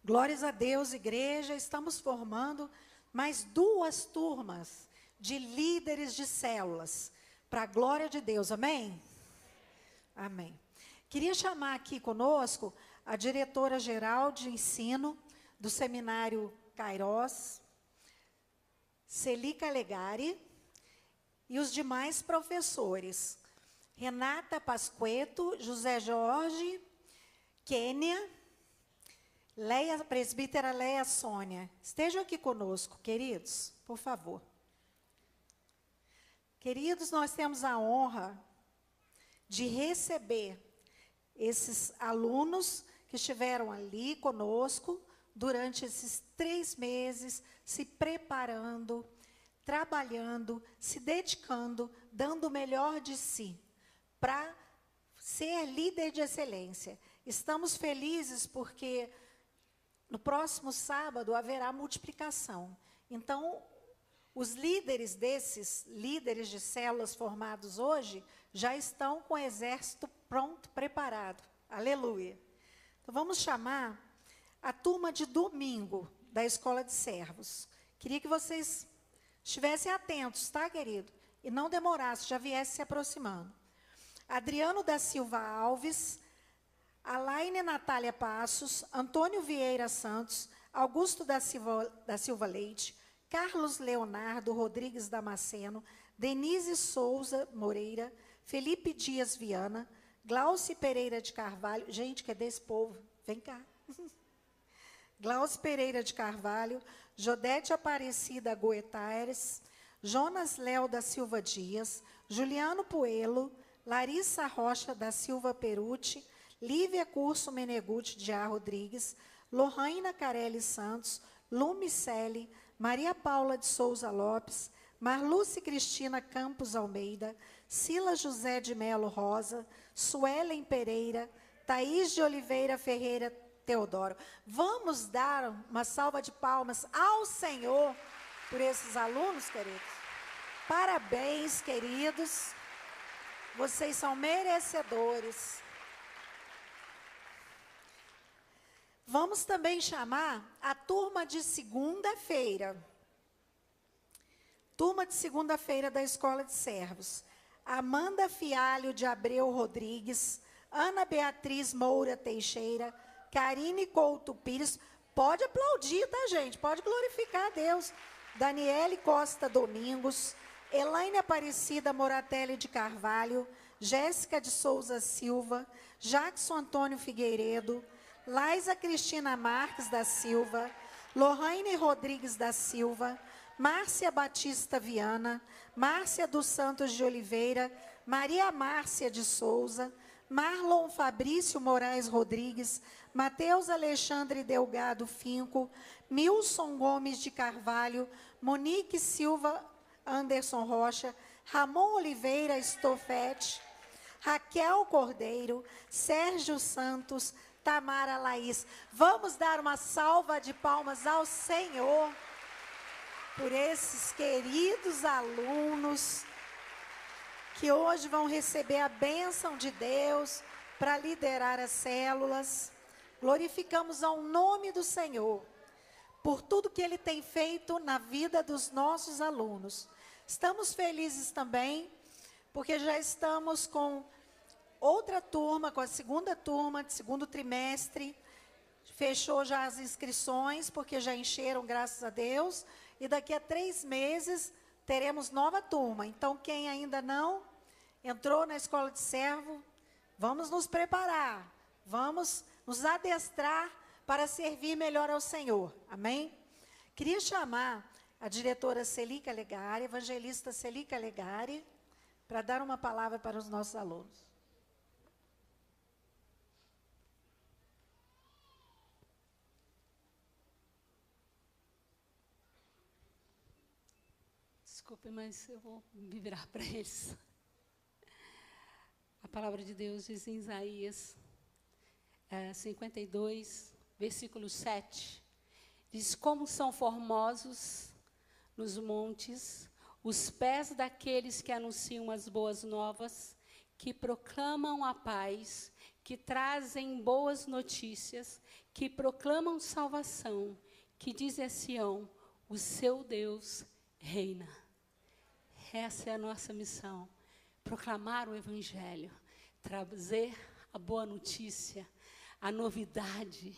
Glórias a Deus, igreja. Estamos formando mais 2 turmas de líderes de células, para a glória de Deus, amém? Amém. Queria chamar aqui conosco a diretora-geral de ensino do Seminário Kairos, Celica Legari, e os demais professores, Renata Pasqueto, José Jorge, Kênia, presbítera Leia Sônia. Estejam aqui conosco, queridos, por favor. Queridos, nós temos a honra de receber esses alunos que estiveram ali conosco durante esses 3 meses, se preparando, trabalhando, se dedicando, dando o melhor de si, para ser líder de excelência. Estamos felizes porque no próximo sábado haverá multiplicação. Então, os líderes desses líderes de células formados hoje já estão com o exército pronto, preparado. Aleluia. Então, vamos chamar a turma de domingo da Escola de Servos. Queria que vocês estivessem atentos, tá, querido? E não demorasse, já viesse se aproximando. Adriano da Silva Alves, Alaine Natália Passos, Antônio Vieira Santos, Augusto da Silva Leite, Carlos Leonardo Rodrigues Damasceno, Denise Souza Moreira, Felipe Dias Viana, Glauci Pereira de Carvalho, gente que é desse povo, vem cá. Glauci Pereira de Carvalho, Jodete Aparecida Goetares, Jonas Léo da Silva Dias, Juliano Puelo, Larissa Rocha da Silva Perucci, Lívia Curso Meneguti de A. Rodrigues, Lohana Carelli Santos, Lumicelli, Maria Paula de Souza Lopes, Marluce Cristina Campos Almeida, Sila José de Melo Rosa, Suelen Pereira, Thaís de Oliveira Ferreira Teodoro. Vamos dar uma salva de palmas ao Senhor por esses alunos, queridos. Parabéns, queridos. Vocês são merecedores. Vamos também chamar a turma de segunda-feira. Turma de segunda-feira da Escola de Servos. Amanda Fialho de Abreu Rodrigues, Ana Beatriz Moura Teixeira, Karine Couto Pires. Pode aplaudir, tá, gente? Pode glorificar a Deus. Daniele Costa Domingos, Elaine Aparecida Moratelli de Carvalho, Jéssica de Souza Silva, Jackson Antônio Figueiredo, Laisa Cristina Marques da Silva, Lohane Rodrigues da Silva, Márcia Batista Viana, Márcia dos Santos de Oliveira, Maria Márcia de Souza, Marlon Fabrício Moraes Rodrigues, Mateus Alexandre Delgado Finco, Milson Gomes de Carvalho, Monique Silva Anderson Rocha, Ramon Oliveira Stoffetti, Raquel Cordeiro, Sérgio Santos, Tamara Laís. Vamos dar uma salva de palmas ao Senhor por esses queridos alunos que hoje vão receber a bênção de Deus para liderar as células. Glorificamos ao nome do Senhor por tudo que Ele tem feito na vida dos nossos alunos. Estamos felizes também porque já estamos com outra turma, com a segunda turma de segundo trimestre. Fechou já as inscrições, porque já encheram, graças a Deus. E daqui a 3 meses teremos nova turma. Então, quem ainda não entrou na Escola de Servo, vamos nos preparar. Vamos nos adestrar para servir melhor ao Senhor. Amém? Queria chamar a diretora Celica Legari, evangelista Celica Legari, para dar uma palavra para os nossos alunos. Desculpe, mas eu vou me virar para eles. A palavra de Deus diz em Isaías 52, versículo 7. Diz: como são formosos nos montes os pés daqueles que anunciam as boas novas, que proclamam a paz, que trazem boas notícias, que proclamam salvação, que dizem a Sião, o seu Deus reina. Essa é a nossa missão, proclamar o Evangelho, trazer a boa notícia, a novidade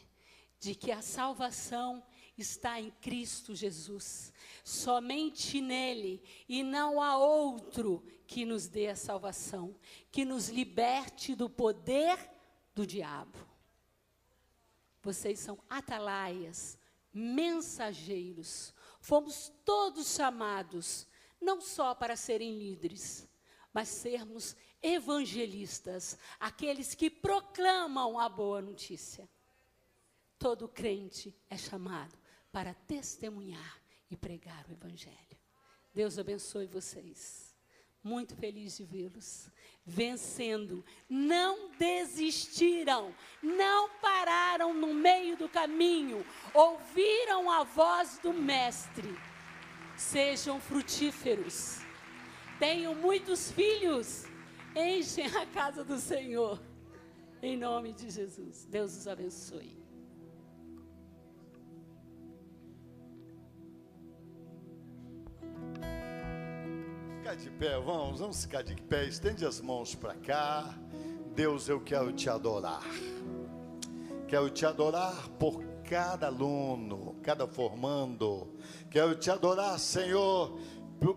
de que a salvação está em Cristo Jesus. Somente nele e não há outro que nos dê a salvação, que nos liberte do poder do diabo. Vocês são atalaias, mensageiros. Fomos todos chamados, não só para serem líderes, mas sermos evangelistas, aqueles que proclamam a boa notícia. Todo crente é chamado para testemunhar e pregar o Evangelho. Deus abençoe vocês. Muito feliz de vê-los. Vencendo. Não desistiram. Não pararam no meio do caminho. Ouviram a voz do Mestre. Sejam frutíferos. Tenham muitos filhos. Enchem a casa do Senhor. Em nome de Jesus. Deus os abençoe. Ficar de pé, vamos ficar de pé, estende as mãos para cá. Deus, eu quero te adorar. Quero te adorar por cada aluno, cada formando. Quero te adorar, Senhor,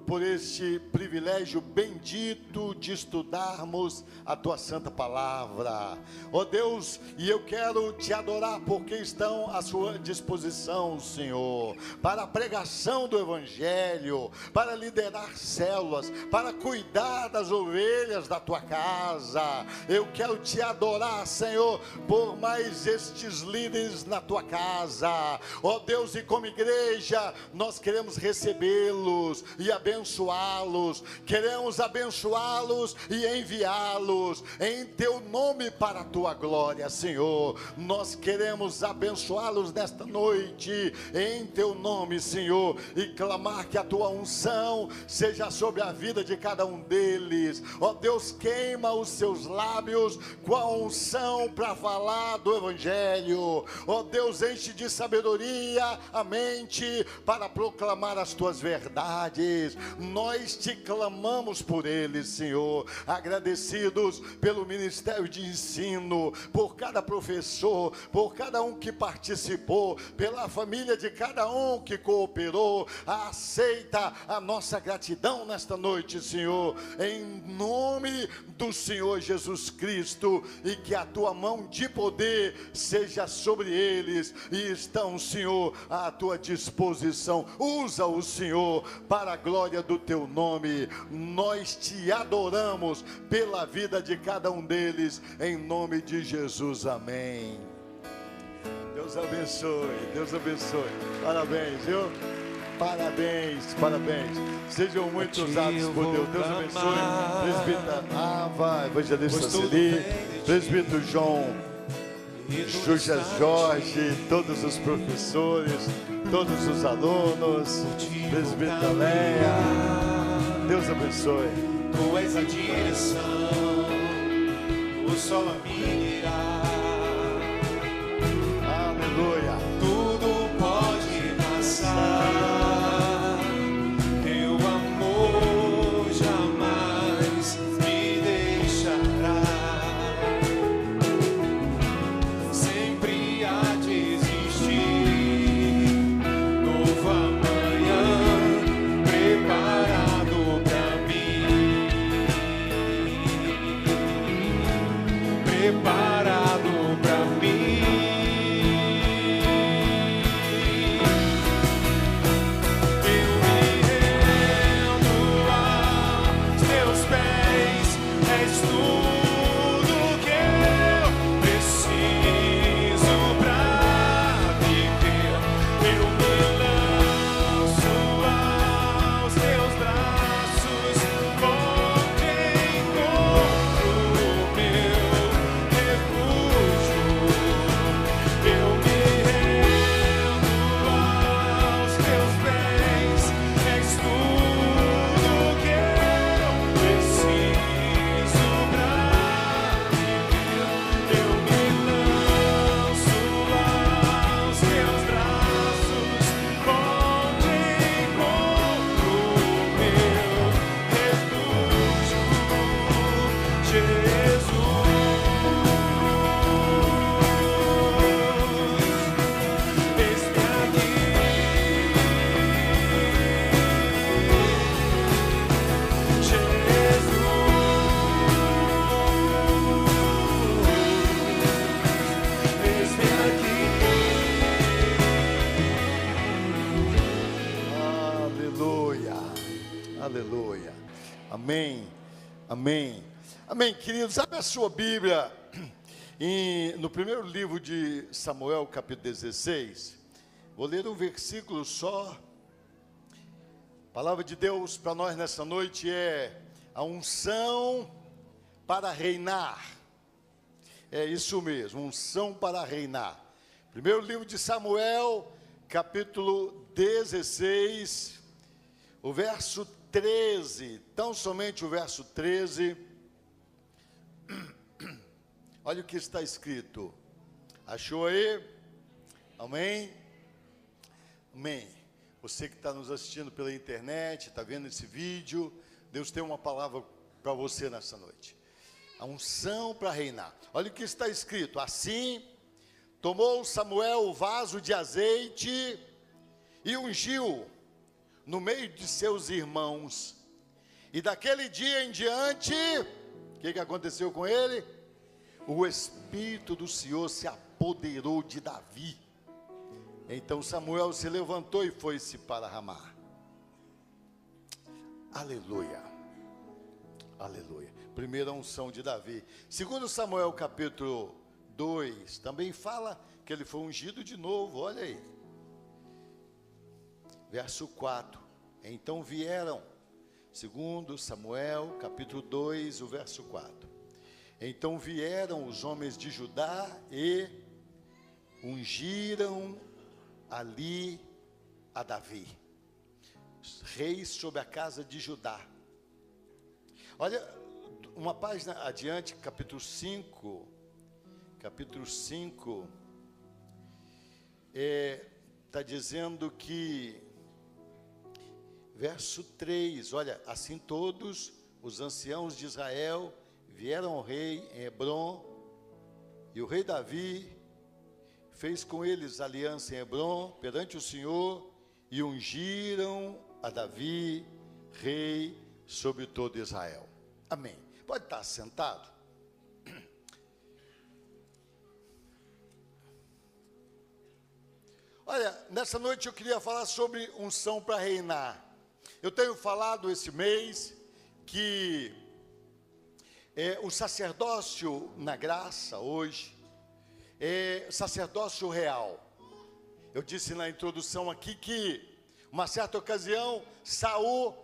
por este privilégio bendito de estudarmos a Tua Santa Palavra. Ó Deus, e eu quero te adorar porque estão à sua disposição, Senhor, para a pregação do Evangelho, para liderar células, para cuidar das ovelhas da Tua casa. Eu quero te adorar, Senhor, por mais estes líderes na Tua casa. Ó Deus, e como igreja, nós queremos recebê-los e abençoá-los, queremos abençoá-los e enviá-los em Teu nome para a Tua glória, Senhor. Nós queremos abençoá-los nesta noite em Teu nome, Senhor, e clamar que a Tua unção seja sobre a vida de cada um deles. Ó Deus, queima os seus lábios com a unção para falar do Evangelho. Ó Deus, enche de sabedoria a mente para proclamar as Tuas verdades. Nós te clamamos por eles, Senhor, agradecidos pelo ministério de ensino, por cada professor, por cada um que participou, pela família de cada um que cooperou. Aceita a nossa gratidão nesta noite, Senhor, em nome do Senhor Jesus Cristo, e que a Tua mão de poder seja sobre eles, e estão, Senhor, à Tua disposição. Usa-o, Senhor, para a glória do Teu nome. Nós te adoramos pela vida de cada um deles, em nome de Jesus, amém. Deus abençoe, Deus abençoe. Parabéns, viu? Parabéns, parabéns. Sejam muito usados por Deus. Deus abençoe. Presbítera Ava, evangelista Celi, presbítero João, Xuxa Jorge, todos os professores, todos os alunos, presbítera Leia. Deus abençoe. Tu és a direção, o sol a me guiar. Aleluia. Tudo pode passar, teu amor jamais me deixará. Sempre há de existir novo amanhã preparado pra mim. Preparado Amém. Amém. Amém, queridos. Abre a sua Bíblia no primeiro livro de Samuel, capítulo 16. Vou ler um versículo só. A palavra de Deus para nós nessa noite é a unção para reinar. É isso mesmo, unção para reinar. Primeiro livro de Samuel, capítulo 16, o verso 13, tão somente o verso 13. Olha o que está escrito. Achou aí? Amém? Amém. Você que está nos assistindo pela internet, está vendo esse vídeo, Deus tem uma palavra para você nessa noite. A unção para reinar. Olha o que está escrito. Assim, tomou Samuel o vaso de azeite e ungiu no meio de seus irmãos. E daquele dia em diante, o que aconteceu com ele? O Espírito do Senhor se apoderou de Davi. Então Samuel se levantou e foi-se para Ramá. Aleluia. Aleluia. Primeira unção de Davi. Segundo Samuel capítulo 2, também fala que ele foi ungido de novo, olha aí. Verso 4. Então vieram, segundo Samuel capítulo 2, o verso 4. Então vieram os homens de Judá e ungiram ali a Davi, reis sobre a casa de Judá. Olha, uma página adiante, capítulo 5, está dizendo que, verso 3, olha, assim todos os anciãos de Israel vieram ao rei em Hebrom, e o rei Davi fez com eles aliança em Hebrom, perante o Senhor, e ungiram a Davi, rei sobre todo Israel. Amém. Pode estar sentado. Olha, nessa noite eu queria falar sobre unção para reinar. Eu tenho falado esse mês que o sacerdócio na graça hoje é sacerdócio real. Eu disse na introdução aqui que, uma certa ocasião, Saul,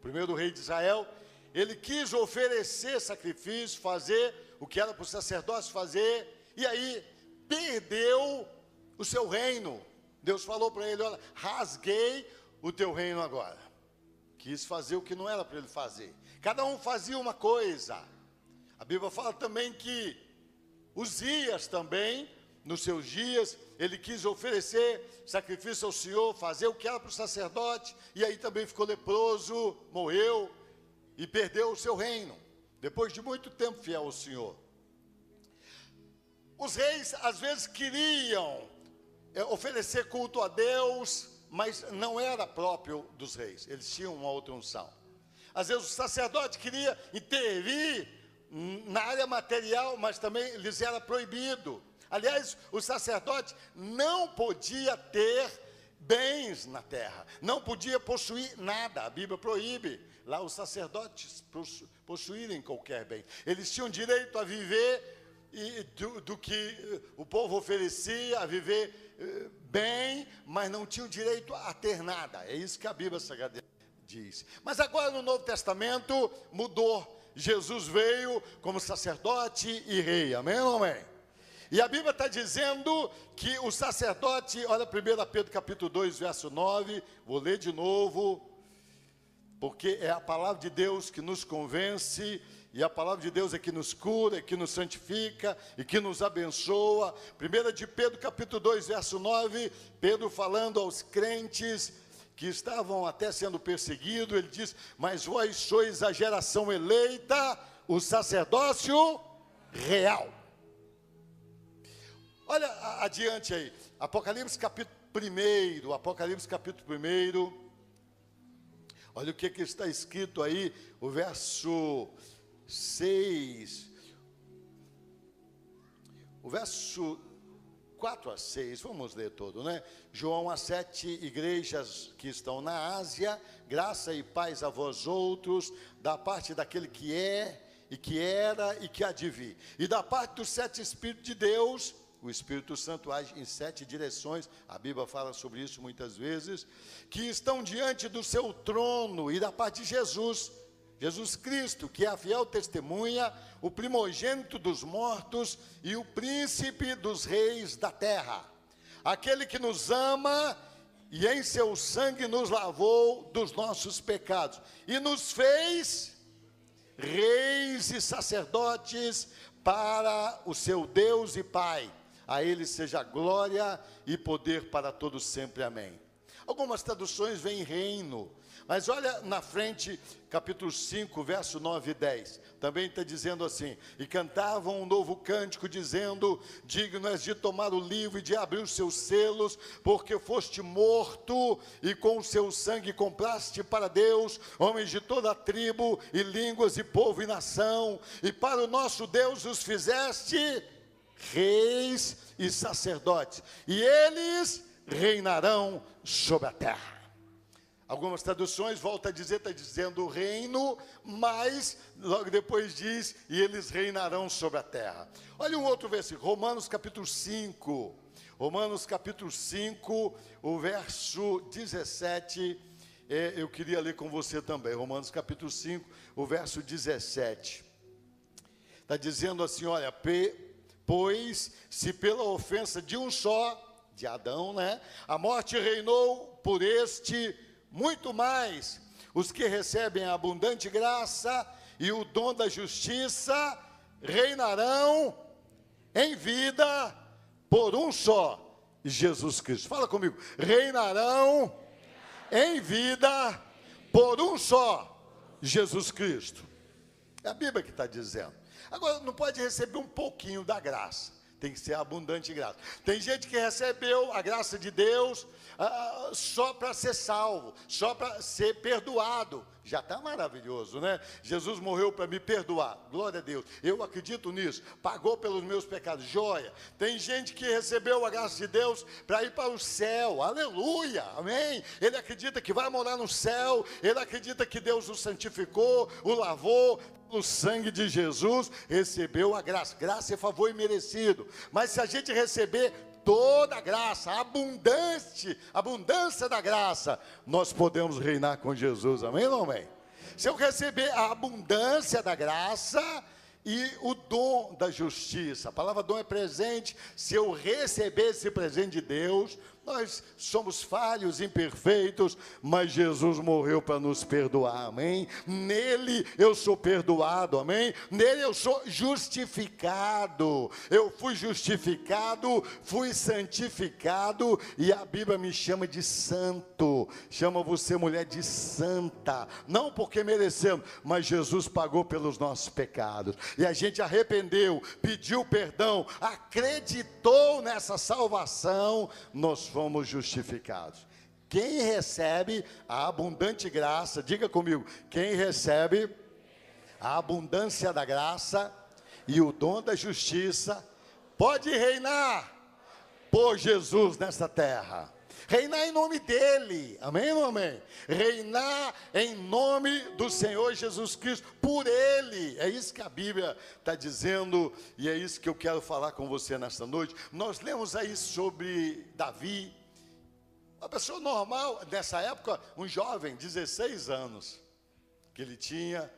primeiro rei de Israel, ele quis oferecer sacrifício, fazer o que era para o sacerdócio fazer, e aí perdeu o seu reino. Deus falou para ele: olha, rasguei o teu reino agora. Quis fazer o que não era para ele fazer. Cada um fazia uma coisa. A Bíblia fala também que Uzias também, nos seus dias, ele quis oferecer sacrifício ao Senhor, fazer o que era para o sacerdote, e aí também ficou leproso, morreu e perdeu o seu reino, depois de muito tempo fiel ao Senhor. Os reis às vezes queriam oferecer culto a Deus, mas não era próprio dos reis, eles tinham uma outra unção. Às vezes o sacerdote queria intervir na área material, mas também lhes era proibido. Aliás, o sacerdote não podia ter bens na terra, não podia possuir nada. A Bíblia proíbe lá os sacerdotes possuírem qualquer bem. Eles tinham direito a viver do que o povo oferecia, a viver bem, mas não tinham direito a ter nada. É isso que a Bíblia Sagrada diz. Mas agora no Novo Testamento mudou. Jesus veio como sacerdote e rei, amém ou amém? E a Bíblia está dizendo que o sacerdote, olha 1 Pedro capítulo 2, verso 9, vou ler de novo, porque é a palavra de Deus que nos convence, e a palavra de Deus é que nos cura, é que nos santifica, e que nos abençoa. 1 de Pedro capítulo 2, verso 9, Pedro falando aos crentes que estavam até sendo perseguidos, ele diz: mas vós sois a geração eleita, o sacerdócio real. Olha adiante aí, Apocalipse capítulo 1, olha o que está escrito aí, o verso 6, o verso 4 a 6, vamos ler todo, né? João, às 7 igrejas que estão na Ásia, graça e paz a vós outros, da parte daquele que é, e que era, e que há de vir. E da parte dos 7 Espíritos de Deus, o Espírito Santo age em 7 direções, a Bíblia fala sobre isso muitas vezes, que estão diante do seu trono, e da parte de Jesus Cristo, que é a fiel testemunha, o primogênito dos mortos e o príncipe dos reis da terra. Aquele que nos ama e em seu sangue nos lavou dos nossos pecados e nos fez reis e sacerdotes para o seu Deus e Pai. A Ele seja glória e poder para todos sempre. Amém. Algumas traduções veem reino, mas olha na frente, capítulo 5, verso 9 e 10. Também está dizendo assim: e cantavam um novo cântico, dizendo: digno és de tomar o livro e de abrir os seus selos, porque foste morto, e com o seu sangue compraste para Deus homens de toda a tribo, e línguas, e povo, e nação, e para o nosso Deus os fizeste reis e sacerdotes, e eles reinarão sobre a terra. Algumas traduções volta a dizer, está dizendo reino, mas logo depois diz, e eles reinarão sobre a terra. Olha um outro versículo, Romanos capítulo 5, o verso 17, eu queria ler com você também, Romanos capítulo 5, o verso 17, está dizendo assim, olha, pois se pela ofensa de um só, de Adão, né, a morte reinou por este, muito mais os que recebem a abundante graça e o dom da justiça reinarão em vida por um só, Jesus Cristo. Fala comigo, reinarão em vida por um só, Jesus Cristo. É a Bíblia que está dizendo. Agora, não pode receber um pouquinho da graça, tem que ser abundante graça. Tem gente que recebeu a graça de Deus só para ser salvo, só para ser perdoado. Já está maravilhoso, né? Jesus morreu para me perdoar, glória a Deus, eu acredito nisso, pagou pelos meus pecados, joia. Tem gente que recebeu a graça de Deus para ir para o céu, aleluia, amém. Ele acredita que vai morar no céu, ele acredita que Deus o santificou, o lavou, o sangue de Jesus, recebeu a graça. Graça é favor imerecido. Mas se a gente receber toda a graça, a abundância da graça, nós podemos reinar com Jesus, amém ou não amém? Se eu receber a abundância da graça e o dom da justiça, a palavra dom é presente, se eu receber esse presente de Deus, nós somos falhos, imperfeitos, mas Jesus morreu para nos perdoar, amém? Nele eu sou perdoado, amém? Nele eu sou justificado, eu fui justificado, fui santificado, e a Bíblia me chama de santo, chama você mulher de santa, não porque merecemos, mas Jesus pagou pelos nossos pecados, e a gente arrependeu, pediu perdão, acreditou nessa salvação, nós fomos justificados. Quem recebe a abundante graça, diga comigo, quem recebe a abundância da graça e o dom da justiça, pode reinar por Jesus nessa terra, reinar em nome dele, amém ou amém? Reinar em nome do Senhor Jesus Cristo, por ele, é isso que a Bíblia está dizendo, e é isso que eu quero falar com você nesta noite. Nós lemos aí sobre Davi, uma pessoa normal, nessa época, um jovem, 16 anos, que ele tinha,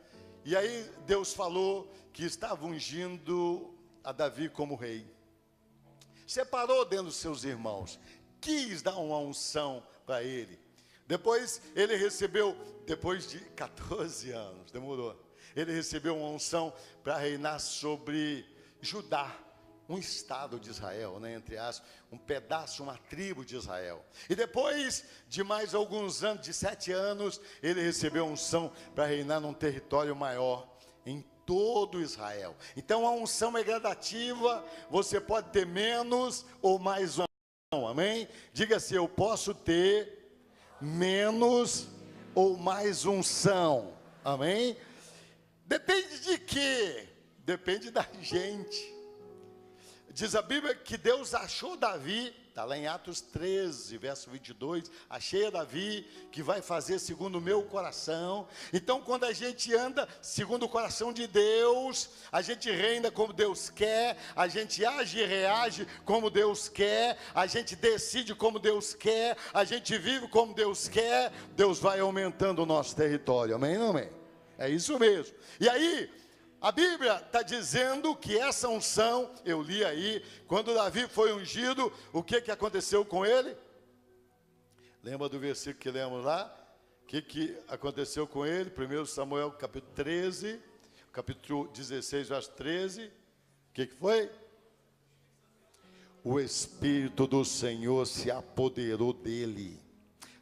e aí Deus falou que estava ungindo a Davi como rei, separou dentro dos seus irmãos, quis dar uma unção para ele. Depois ele recebeu, depois de 14 anos, demorou, ele recebeu uma unção para reinar sobre Judá, um estado de Israel, né, entre aspas, um pedaço, uma tribo de Israel. E depois de mais alguns anos, de 7 anos, ele recebeu a unção para reinar num território maior, em todo Israel. Então a unção é gradativa, você pode ter menos ou mais unção, amém? Diga assim, eu posso ter menos ou mais unção, amém? Depende de quê? Depende da gente. diz a Bíblia que Deus achou Davi, está lá em Atos 13, verso 22, achei a Davi que vai fazer segundo o meu coração. Então, quando a gente anda segundo o coração de Deus, a gente reina como Deus quer, a gente age e reage como Deus quer, a gente decide como Deus quer, a gente vive como Deus quer, Deus vai aumentando o nosso território, amém, não amém? É isso mesmo. E aí, a Bíblia está dizendo que essa unção, eu li aí, quando Davi foi ungido, o que aconteceu com ele? Lembra do versículo que lemos lá? O que aconteceu com ele? 1 Samuel capítulo 13, capítulo 16, verso 13. O que foi? O Espírito do Senhor se apoderou dele.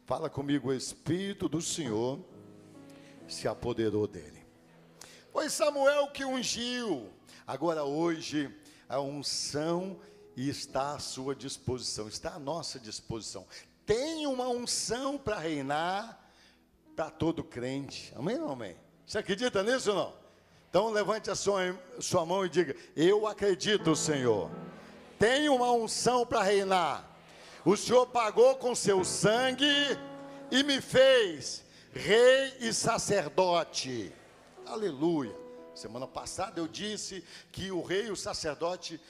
Fala comigo, o Espírito do Senhor se apoderou dele. Foi Samuel que ungiu. Agora hoje a unção está à sua disposição, está à nossa disposição. Tem uma unção para reinar para todo crente. Amém ou não amém? Você acredita nisso ou não? Então levante a sua mão e diga: eu acredito, Senhor. Tem uma unção para reinar. O Senhor pagou com seu sangue e me fez rei e sacerdote. Aleluia. Semana passada eu disse que o rei e o sacerdote,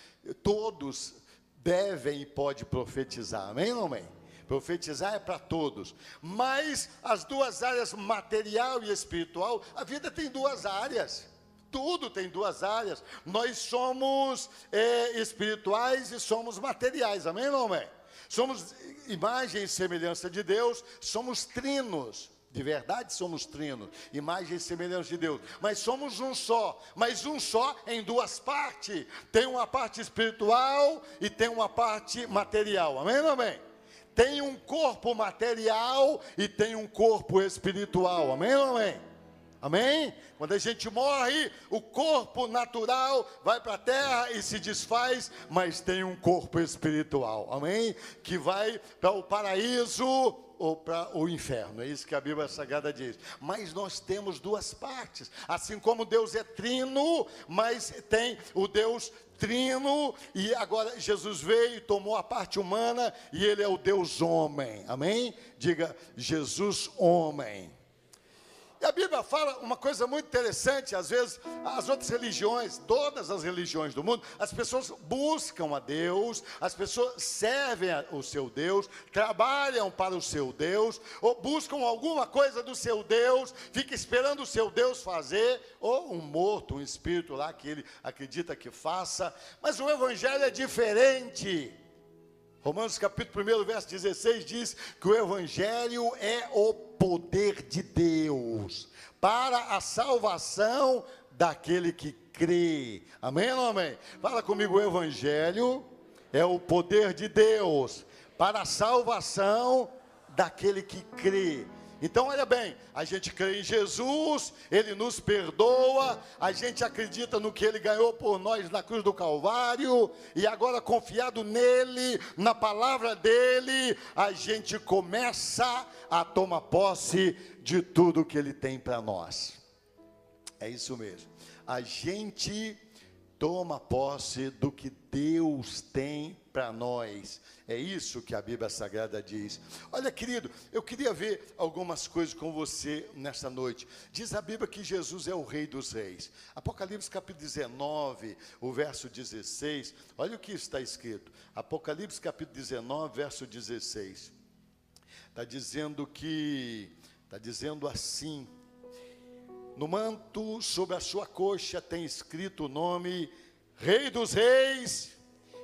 todos devem e podem profetizar. Amém ou não amém? Profetizar é para todos. Mas as duas áreas, material e espiritual, a vida tem duas áreas. Tudo tem duas áreas. Nós somos espirituais e somos materiais. Amém ou não amém? Somos imagem e semelhança de Deus, somos trinos. De verdade somos trinos, imagem e semelhança de Deus, mas somos um só, mas um só em duas partes. Tem uma parte espiritual e tem uma parte material, amém ou amém? Tem um corpo material e tem um corpo espiritual, amém ou amém? Amém? Quando a gente morre, o corpo natural vai para a terra e se desfaz, mas tem um corpo espiritual, amém? Que vai para o paraíso ou para o inferno, é isso que a Bíblia Sagrada diz. Mas nós temos duas partes, assim como Deus é trino, mas tem o Deus trino, e agora Jesus veio e tomou a parte humana, e ele é o Deus homem, amém? Diga, Jesus homem. E a Bíblia fala uma coisa muito interessante. Às vezes as outras religiões, todas as religiões do mundo, as pessoas buscam a Deus, as pessoas servem o seu Deus, trabalham para o seu Deus, ou buscam alguma coisa do seu Deus, fica esperando o seu Deus fazer, ou um morto, um espírito lá que ele acredita que faça. Mas o Evangelho é diferente. Romanos capítulo 1, verso 16 diz que o Evangelho é o poder de Deus para a salvação daquele que crê. Amém ou não amém? Fala comigo, o Evangelho é o poder de Deus para a salvação daquele que crê. Então, olha bem, a gente crê em Jesus, Ele nos perdoa, a gente acredita no que Ele ganhou por nós na cruz do Calvário, e agora confiado nele, na palavra dEle, a gente começa a tomar posse de tudo que Ele tem para nós. É isso mesmo, a gente toma posse do que Deus tem para nós. É isso que a Bíblia Sagrada diz. Olha, querido, eu queria ver algumas coisas com você nesta noite. Diz a Bíblia que Jesus é o Rei dos Reis. Apocalipse capítulo 19, o verso 16. Olha o que está escrito. Apocalipse capítulo 19, verso 16. Está dizendo assim: no manto sobre a sua coxa tem escrito o nome Rei dos Reis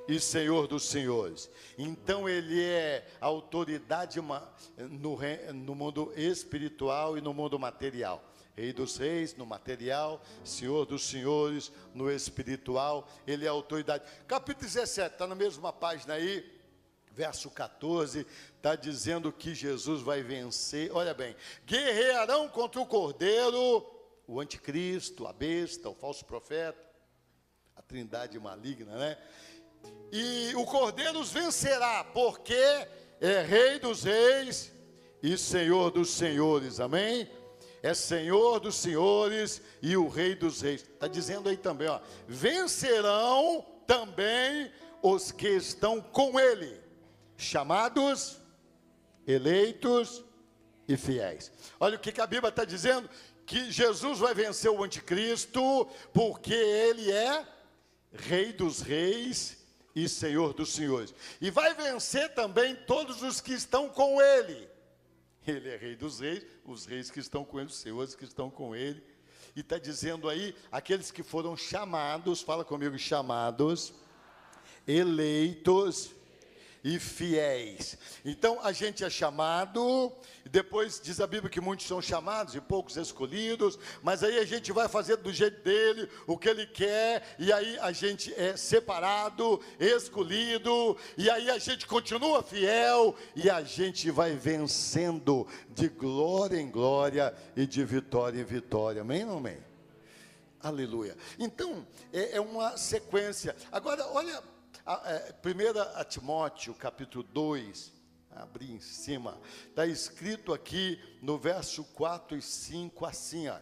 e Senhor dos Senhores. Então ele é a autoridade no mundo espiritual e no mundo material. Rei dos Reis no material, Senhor dos Senhores no espiritual. Ele é a autoridade. Capítulo 17, está na mesma página aí, verso 14, está dizendo que Jesus vai vencer. Olha bem, guerrearão contra o Cordeiro, o anticristo, a besta, o falso profeta, a trindade maligna, né? E o Cordeiro os vencerá, porque é Rei dos Reis e Senhor dos Senhores, amém? É Senhor dos Senhores e o Rei dos Reis. Está dizendo aí também, ó, vencerão também os que estão com ele, chamados, eleitos e fiéis. Olha o que a Bíblia está dizendo, que Jesus vai vencer o anticristo, porque ele é Rei dos reis e Senhor dos senhores. E vai vencer também todos os que estão com ele. Ele é Rei dos reis, os reis que estão com ele, os senhores que estão com ele. E está dizendo aí, aqueles que foram chamados, fala comigo, chamados, eleitos e fiéis. Então a gente é chamado, e depois diz a Bíblia que muitos são chamados e poucos escolhidos, mas aí a gente vai fazer do jeito dele, o que ele quer, e aí a gente é separado, escolhido, e aí a gente continua fiel, e a gente vai vencendo de glória em glória e de vitória em vitória. Amém ou não amém? Aleluia. Então, é uma sequência. Agora, olha, 1 Timóteo, capítulo 2, abri em cima, está escrito aqui no verso 4 e 5, assim, ó,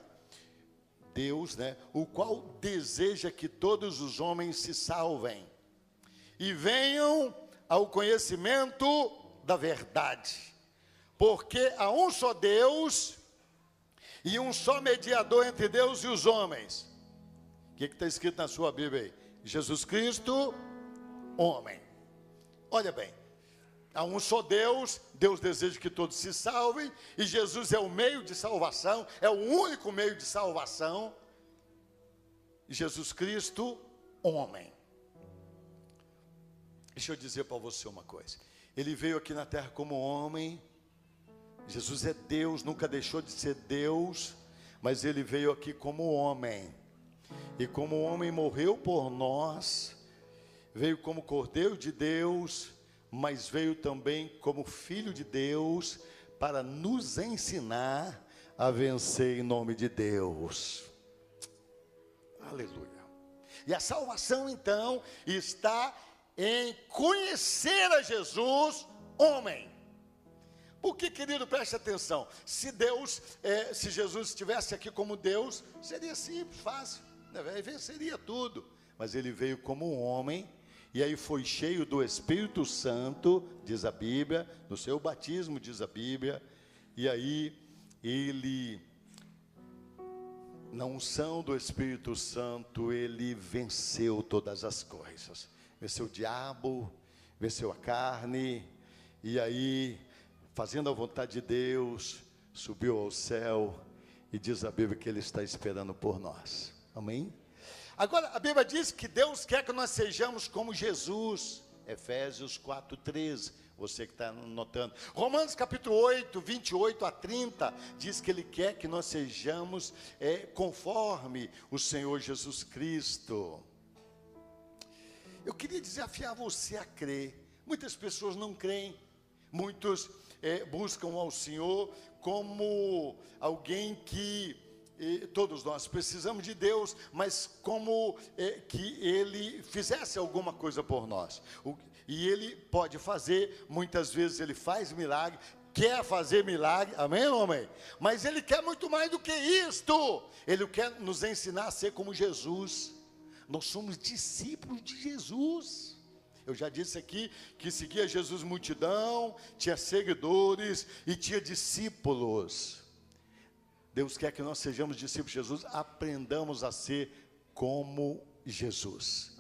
Deus, né, o qual deseja que todos os homens se salvem e venham ao conhecimento da verdade, porque há um só Deus e um só mediador entre Deus e os homens. O que está escrito na sua Bíblia aí? Jesus Cristo, homem. Olha bem, há um só Deus, Deus deseja que todos se salvem, e Jesus é o meio de salvação, é o único meio de salvação. Jesus Cristo, homem. Deixa eu dizer para você uma coisa, ele veio aqui na terra como homem. Jesus é Deus, nunca deixou de ser Deus, mas ele veio aqui como homem, e como homem morreu por nós, veio como Cordeiro de Deus, mas veio também como Filho de Deus, para nos ensinar a vencer em nome de Deus. Aleluia. E a salvação então está em conhecer a Jesus, homem. Porque, querido, preste atenção, se Jesus estivesse aqui como Deus, seria simples, fácil, né? Venceria tudo, mas ele veio como um homem, e aí foi cheio do Espírito Santo, diz a Bíblia, no seu batismo, diz a Bíblia, e aí ele, na unção do Espírito Santo, ele venceu todas as coisas, venceu o diabo, venceu a carne, e aí, fazendo a vontade de Deus, subiu ao céu, e diz a Bíblia que ele está esperando por nós, amém? Agora, a Bíblia diz que Deus quer que nós sejamos como Jesus, Efésios 4:13, você que está anotando. Romanos capítulo 8, 28 a 30, diz que Ele quer que nós sejamos conforme o Senhor Jesus Cristo. Eu queria desafiar você a crer. Muitas pessoas não creem, muitos buscam ao Senhor como alguém que... todos nós precisamos de Deus, mas como que Ele fizesse alguma coisa por nós. E Ele pode fazer, muitas vezes Ele faz milagre, quer fazer milagre, amém ou amém? Mas Ele quer muito mais do que isto. Ele quer nos ensinar a ser como Jesus. Nós somos discípulos de Jesus. Eu já disse aqui que seguia Jesus multidão, tinha seguidores e tinha discípulos. Deus quer que nós sejamos discípulos de Jesus, aprendamos a ser como Jesus.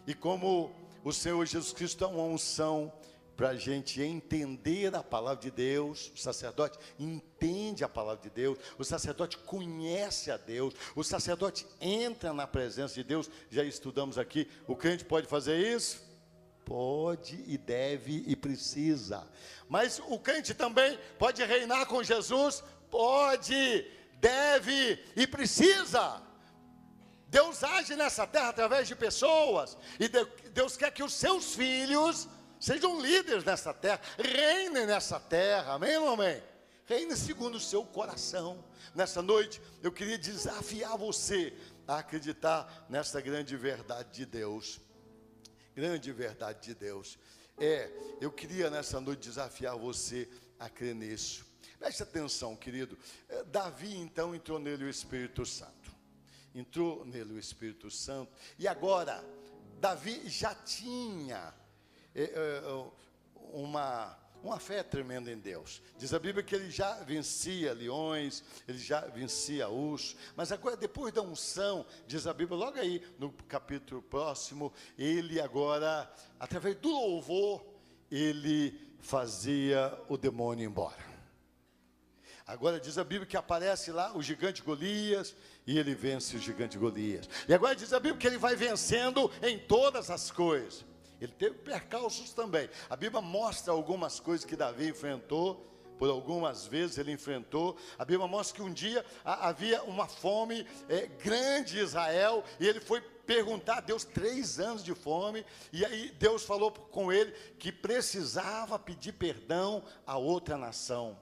E como o Senhor Jesus Cristo é uma unção para a gente entender a palavra de Deus, o sacerdote entende a palavra de Deus, o sacerdote conhece a Deus, o sacerdote entra na presença de Deus. Já estudamos aqui, o crente pode fazer isso? Pode e deve e precisa. Mas o crente também pode reinar com Jesus? Pode, deve e precisa. Deus age nessa terra através de pessoas, e Deus quer que os seus filhos sejam líderes nessa terra, reinem nessa terra, amém ou amém? Reine segundo o seu coração. Nessa noite, eu queria desafiar você a acreditar nessa grande verdade de Deus. Grande verdade de Deus. Eu queria nessa noite desafiar você a crer nisso. Preste atenção, querido. Davi, então, entrou nele o Espírito Santo. Entrou nele o Espírito Santo. E agora, Davi já tinha uma fé tremenda em Deus. Diz a Bíblia que ele já vencia leões, ele já vencia ursos, mas agora depois da unção, diz a Bíblia logo aí no capítulo próximo, ele agora, através do louvor, ele fazia o demônio ir embora. Agora diz a Bíblia que aparece lá o gigante Golias, e ele vence o gigante Golias. E agora diz a Bíblia que ele vai vencendo em todas as coisas. Ele teve percalços também. A Bíblia mostra algumas coisas que Davi enfrentou, por algumas vezes ele enfrentou. A Bíblia mostra que um dia havia uma fome grande em Israel, e ele foi perguntar a Deus 3 anos de fome, e aí Deus falou com ele que precisava pedir perdão a outra nação.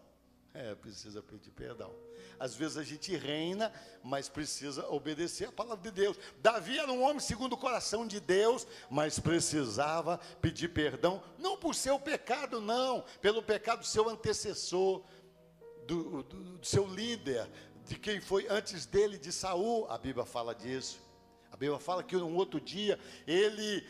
Precisa pedir perdão. Às vezes a gente reina, mas precisa obedecer a palavra de Deus. Davi era um homem segundo o coração de Deus, mas precisava pedir perdão, não por seu pecado, não, pelo pecado do seu antecessor, do seu líder, de quem foi antes dele, de Saul. A Bíblia fala disso. A Bíblia fala que um outro dia ele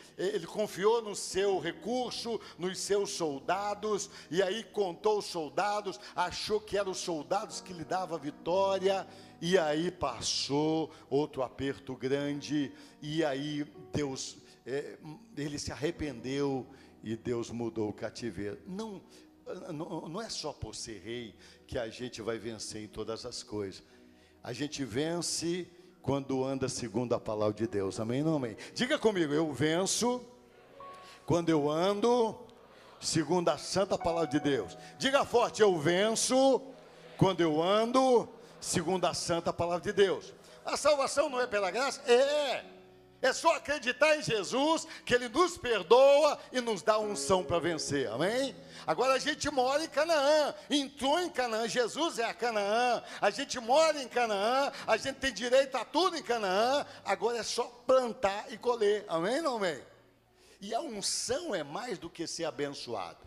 confiou no seu recurso, nos seus soldados, e aí contou os soldados, achou que eram os soldados que lhe davam a vitória, e aí passou outro aperto grande, e aí Deus, ele se arrependeu, e Deus mudou o cativeiro. Não é só por ser rei que a gente vai vencer em todas as coisas. A gente vence quando anda segundo a palavra de Deus. Amém ou não amém? Diga comigo, eu venço quando eu ando segundo a santa palavra de Deus. Diga forte, eu venço quando eu ando segundo a santa palavra de Deus. A salvação não é pela graça? É só acreditar em Jesus, que Ele nos perdoa e nos dá unção para vencer, amém? Agora a gente mora em Canaã, entrou em Canaã, Jesus é a Canaã, a gente mora em Canaã, a gente tem direito a tudo em Canaã, agora é só plantar e colher, amém ou não amém? E a unção é mais do que ser abençoado.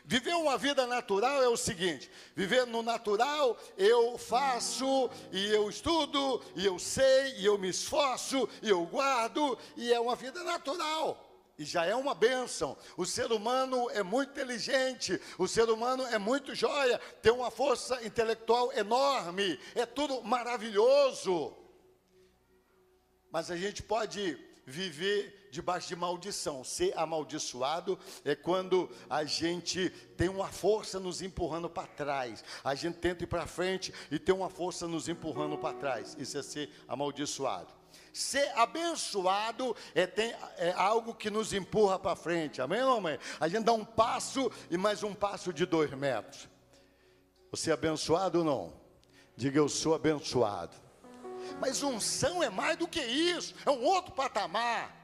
Viver uma vida natural é o seguinte: viver no natural, eu faço, e eu estudo, e eu sei, e eu me esforço, e eu guardo, e é uma vida natural. E já é uma bênção. O ser humano é muito inteligente, o ser humano é muito joia, tem uma força intelectual enorme, é tudo maravilhoso. Mas a gente pode viver debaixo de maldição. Ser amaldiçoado é quando a gente tem uma força nos empurrando para trás. A gente tenta ir para frente e tem uma força nos empurrando para trás. Isso é ser amaldiçoado. Ser abençoado é algo que nos empurra para frente. Amém ou não, amém? A gente dá um passo e mais um passo de 2 metros. Você é abençoado ou não? Diga, eu sou abençoado. Mas unção é mais do que isso, é um outro patamar.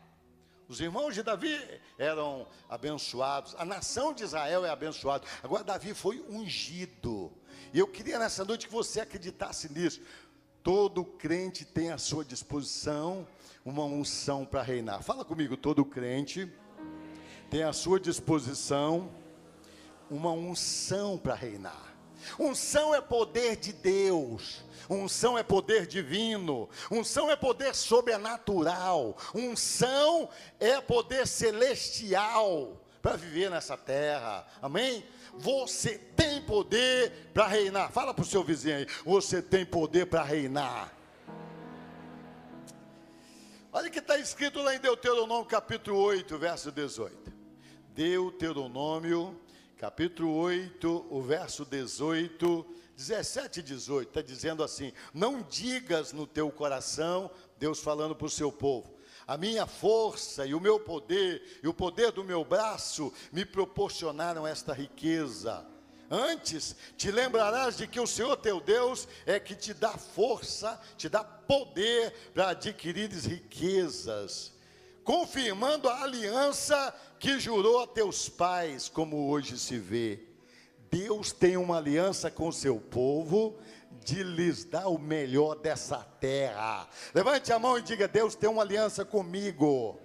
Os irmãos de Davi eram abençoados, a nação de Israel é abençoada. Agora Davi foi ungido, e eu queria nessa noite que você acreditasse nisso. Todo crente tem à sua disposição uma unção para reinar. Fala comigo, todo crente tem à sua disposição uma unção para reinar. Unção é poder de Deus, unção é poder divino, unção é poder sobrenatural, unção é poder celestial para viver nessa terra, amém? Você tem poder para reinar. Fala para o seu vizinho aí, você tem poder para reinar. Olha o que está escrito lá em Deuteronômio capítulo 8, verso 18. Deuteronômio capítulo 8, o verso 18, 17 e 18, está dizendo assim: não digas no teu coração, Deus falando para o seu povo, a minha força e o meu poder, e o poder do meu braço, me proporcionaram esta riqueza. Antes, te lembrarás de que o Senhor teu Deus é que te dá força, te dá poder para adquirires riquezas, confirmando a aliança que jurou a teus pais, como hoje se vê. Deus tem uma aliança com o seu povo, de lhes dar o melhor dessa terra. Levante a mão e diga: Deus tem uma aliança comigo,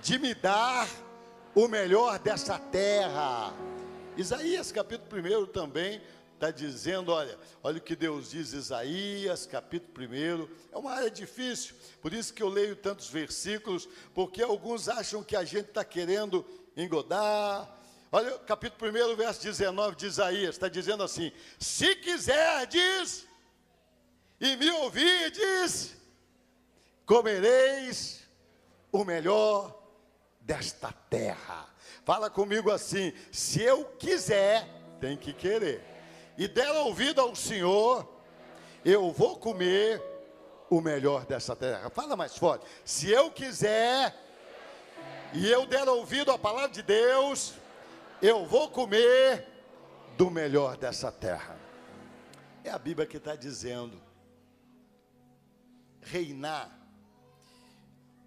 de me dar o melhor dessa terra. Isaías capítulo 1 também está dizendo, olha o que Deus diz, Isaías, capítulo 1, é uma área difícil, por isso que eu leio tantos versículos, porque alguns acham que a gente está querendo engodar. Olha, capítulo 1, verso 19 de Isaías, está dizendo assim: se quiserdes e me ouvirdes, comereis o melhor desta terra. Fala comigo assim: se eu quiser, tem que querer, e der ouvido ao Senhor, eu vou comer o melhor dessa terra. Fala mais forte: se eu quiser e eu der ouvido à palavra de Deus, eu vou comer do melhor dessa terra. É a Bíblia que está dizendo. Reinar,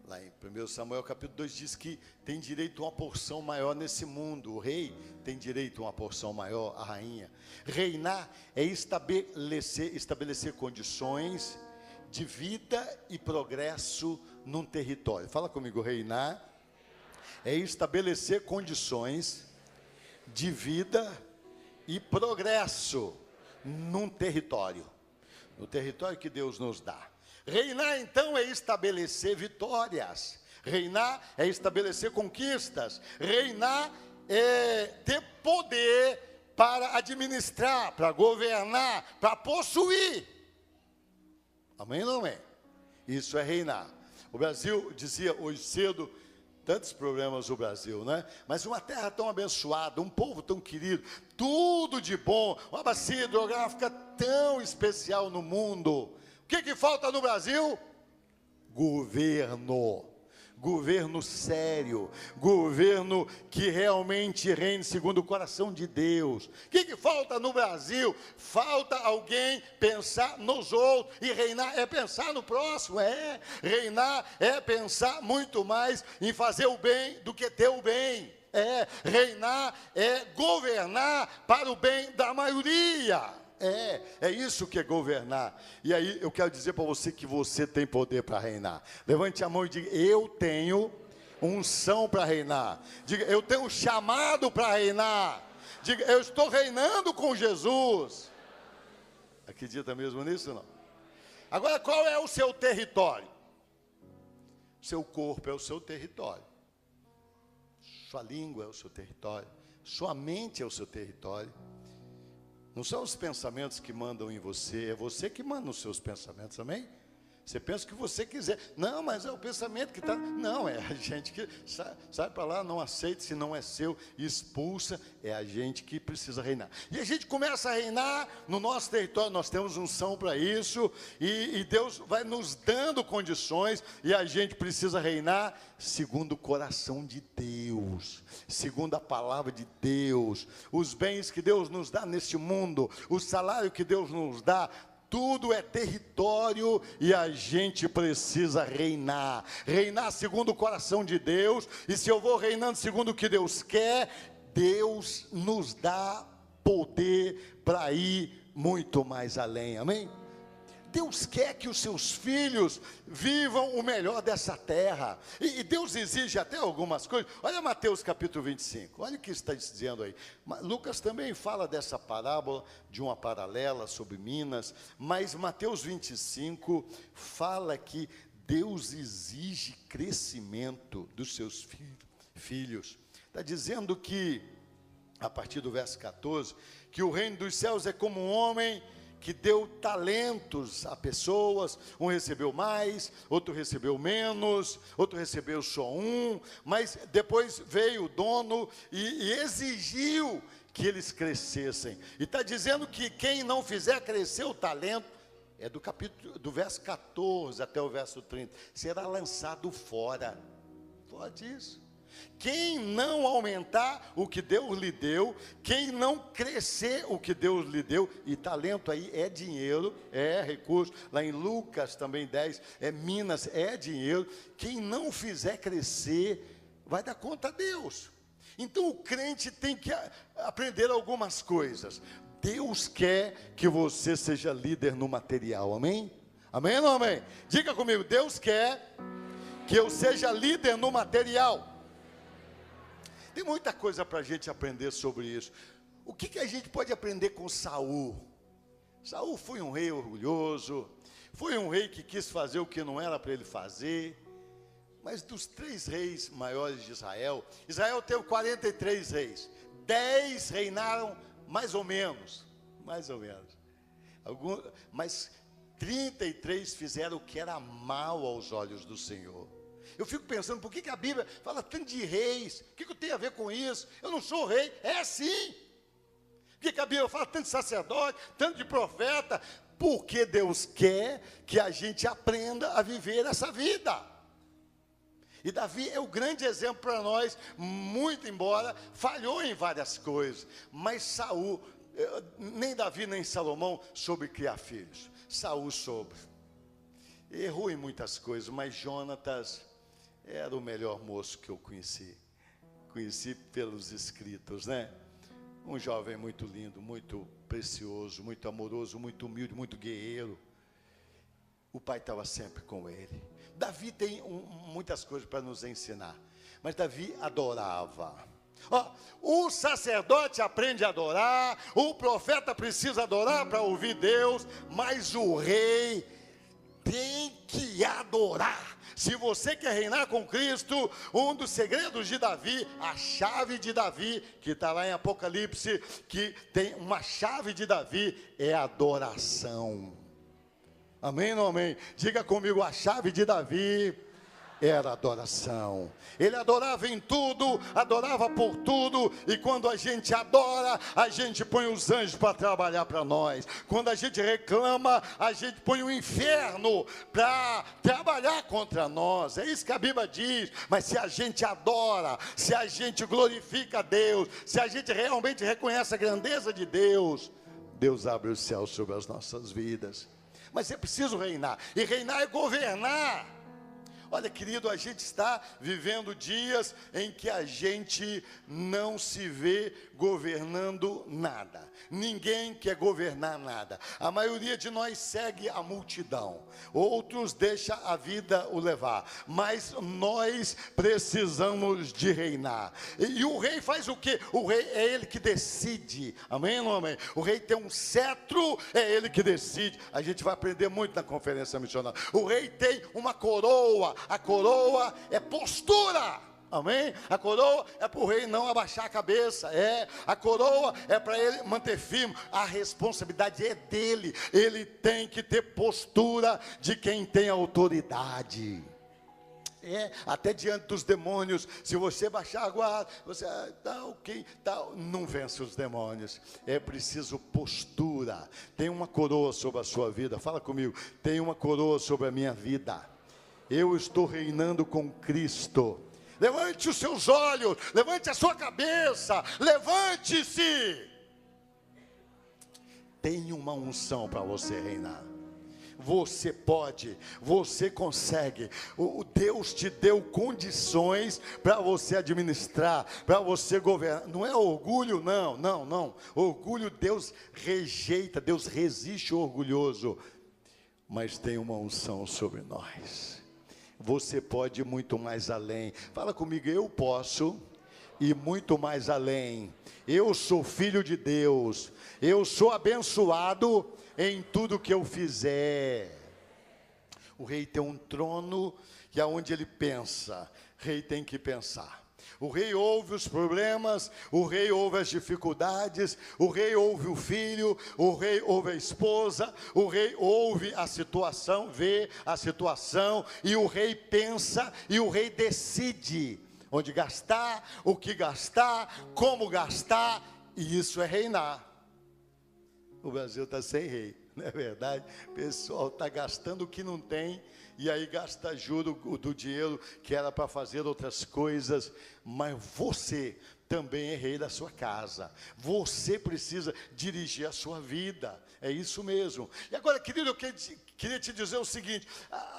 lá em 1 Samuel capítulo 2 diz que tem direito a uma porção maior nesse mundo. O rei tem direito a uma porção maior, a rainha. Reinar é estabelecer condições de vida e progresso num território. Fala comigo: reinar é estabelecer condições de vida e progresso num território, no território que Deus nos dá. Reinar, então, é estabelecer vitórias. Reinar é estabelecer conquistas. Reinar é ter poder para administrar, para governar, para possuir. Amém ou não é? Isso é reinar. O Brasil, dizia hoje cedo, tantos problemas no Brasil, né? Mas uma terra tão abençoada, um povo tão querido, tudo de bom, uma bacia hidrográfica tão especial no mundo. O que falta no Brasil? Governo. Governo sério, governo que realmente reine segundo o coração de Deus. O que falta no Brasil? Falta alguém pensar nos outros, e reinar é pensar no próximo, reinar é pensar muito mais em fazer o bem do que ter o bem. Reinar é governar para o bem da maioria. É isso que é governar. E aí eu quero dizer para você que você tem poder para reinar. Levante a mão e diga: eu tenho unção para reinar. Diga: eu tenho um chamado para reinar. Diga: eu estou reinando com Jesus. Acredita mesmo nisso ou não? Agora, qual é o seu território? Seu corpo é o seu território. Sua língua é o seu território. Sua mente é o seu território. Não são os pensamentos que mandam em você, é você que manda nos seus pensamentos, amém? Você pensa o que você quiser. Não, mas é o pensamento que está... Não, é a gente que sai para lá, não aceita, se não é seu, expulsa. É a gente que precisa reinar. E a gente começa a reinar no nosso território, nós temos unção para isso, e Deus vai nos dando condições, e a gente precisa reinar segundo o coração de Deus, segundo a palavra de Deus, os bens que Deus nos dá neste mundo, o salário que Deus nos dá. Tudo é território e a gente precisa reinar. Reinar segundo o coração de Deus. E se eu vou reinando segundo o que Deus quer, Deus nos dá poder para ir muito mais além. Amém? Deus quer que os seus filhos vivam o melhor dessa terra. E Deus exige até algumas coisas. Olha Mateus capítulo 25. Olha o que está dizendo aí. Lucas também fala dessa parábola, de uma paralela sobre Minas. Mas Mateus 25 fala que Deus exige crescimento dos seus filhos. Está dizendo que, a partir do verso 14, que o reino dos céus é como um homem que deu talentos a pessoas. Um recebeu mais, outro recebeu menos, outro recebeu só um, mas depois veio o dono e exigiu que eles crescessem. E está dizendo que quem não fizer crescer o talento, é do verso 14 até o verso 30, será lançado fora. Pode isso. Quem não aumentar o que Deus lhe deu, quem não crescer o que Deus lhe deu, e talento aí é dinheiro, é recurso, lá em Lucas também 10, é minas, é dinheiro, quem não fizer crescer, vai dar conta a Deus. Então o crente tem que aprender algumas coisas. Deus quer que você seja líder no material, amém? Amém ou não amém? Diga comigo: Deus quer que eu seja líder no material. Tem muita coisa para a gente aprender sobre isso. O que a gente pode aprender com Saul? Saul foi um rei orgulhoso, foi um rei que quis fazer o que não era para ele fazer. Mas dos 3 reis maiores de Israel, Israel teve 43 reis. 10 reinaram mais ou menos. Mas 33 fizeram o que era mal aos olhos do Senhor. Eu fico pensando, por que a Bíblia fala tanto de reis? O que eu tenho a ver com isso? Eu não sou rei. É sim. Por que a Bíblia fala tanto de sacerdote, tanto de profeta? Porque Deus quer que a gente aprenda a viver essa vida. E Davi é o grande exemplo para nós, muito embora falhou em várias coisas. Mas Saul, nem Davi nem Salomão soube criar filhos. Saul soube. Errou em muitas coisas, mas Jonatas era o melhor moço que eu conheci. Conheci pelos escritos, né? Um jovem muito lindo, muito precioso, muito amoroso, muito humilde, muito guerreiro. O pai estava sempre com ele. Davi tem muitas coisas para nos ensinar, mas Davi adorava. O sacerdote aprende a adorar, o profeta precisa adorar para ouvir Deus, mas o rei tem que adorar. Se você quer reinar com Cristo, um dos segredos de Davi, a chave de Davi, que está lá em Apocalipse, que tem uma chave de Davi, é adoração. Amém ou não amém? Diga comigo, a chave de Davi era adoração. Ele adorava em tudo, adorava por tudo. E quando a gente adora, a gente põe os anjos para trabalhar para nós. Quando a gente reclama, a gente põe o inferno para trabalhar contra nós. É isso que a Bíblia diz. Mas se a gente adora, se a gente glorifica a Deus, se a gente realmente reconhece a grandeza de Deus, Deus abre o céu sobre as nossas vidas. Mas é preciso reinar, e reinar é governar. Olha, querido, a gente está vivendo dias em que a gente não se vê governando nada. Ninguém quer governar nada. A maioria de nós segue a multidão. Outros deixam a vida o levar. Mas nós precisamos de reinar. E o rei faz o quê? O rei é ele que decide. Amém ou não amém? O rei tem um cetro, é ele que decide. A gente vai aprender muito na conferência missionária. O rei tem uma coroa. A coroa é postura. Amém? A coroa é para o rei não abaixar a cabeça. A coroa é para ele manter firme. A responsabilidade é dele. Ele tem que ter postura de quem tem autoridade. Até diante dos demônios, se você baixar a guarda, você não vence os demônios. É preciso postura. Tem uma coroa sobre a sua vida. Fala comigo. Tem uma coroa sobre a minha vida. Eu estou reinando com Cristo. Levante os seus olhos, levante a sua cabeça, levante-se. Tem uma unção para você reinar. Você pode, você consegue. O Deus te deu condições para você administrar, para você governar. Não é orgulho, não. Orgulho Deus rejeita, Deus resiste o orgulhoso. Mas tem uma unção sobre nós. Você pode ir muito mais além. Fala comigo, eu posso ir muito mais além. Eu sou filho de Deus. Eu sou abençoado em tudo que eu fizer. O rei tem um trono e aonde ele pensa, o rei tem que pensar. O rei ouve os problemas, o rei ouve as dificuldades, o rei ouve o filho, o rei ouve a esposa, o rei ouve a situação, vê a situação, e o rei pensa, e o rei decide onde gastar, o que gastar, como gastar, e isso é reinar. O Brasil está sem rei, não é verdade? O pessoal está gastando o que não tem, e aí gasta juro do dinheiro que era para fazer outras coisas. Mas você também é rei da sua casa. Você precisa dirigir a sua vida. É isso mesmo. E agora, querido, eu queria te dizer o seguinte: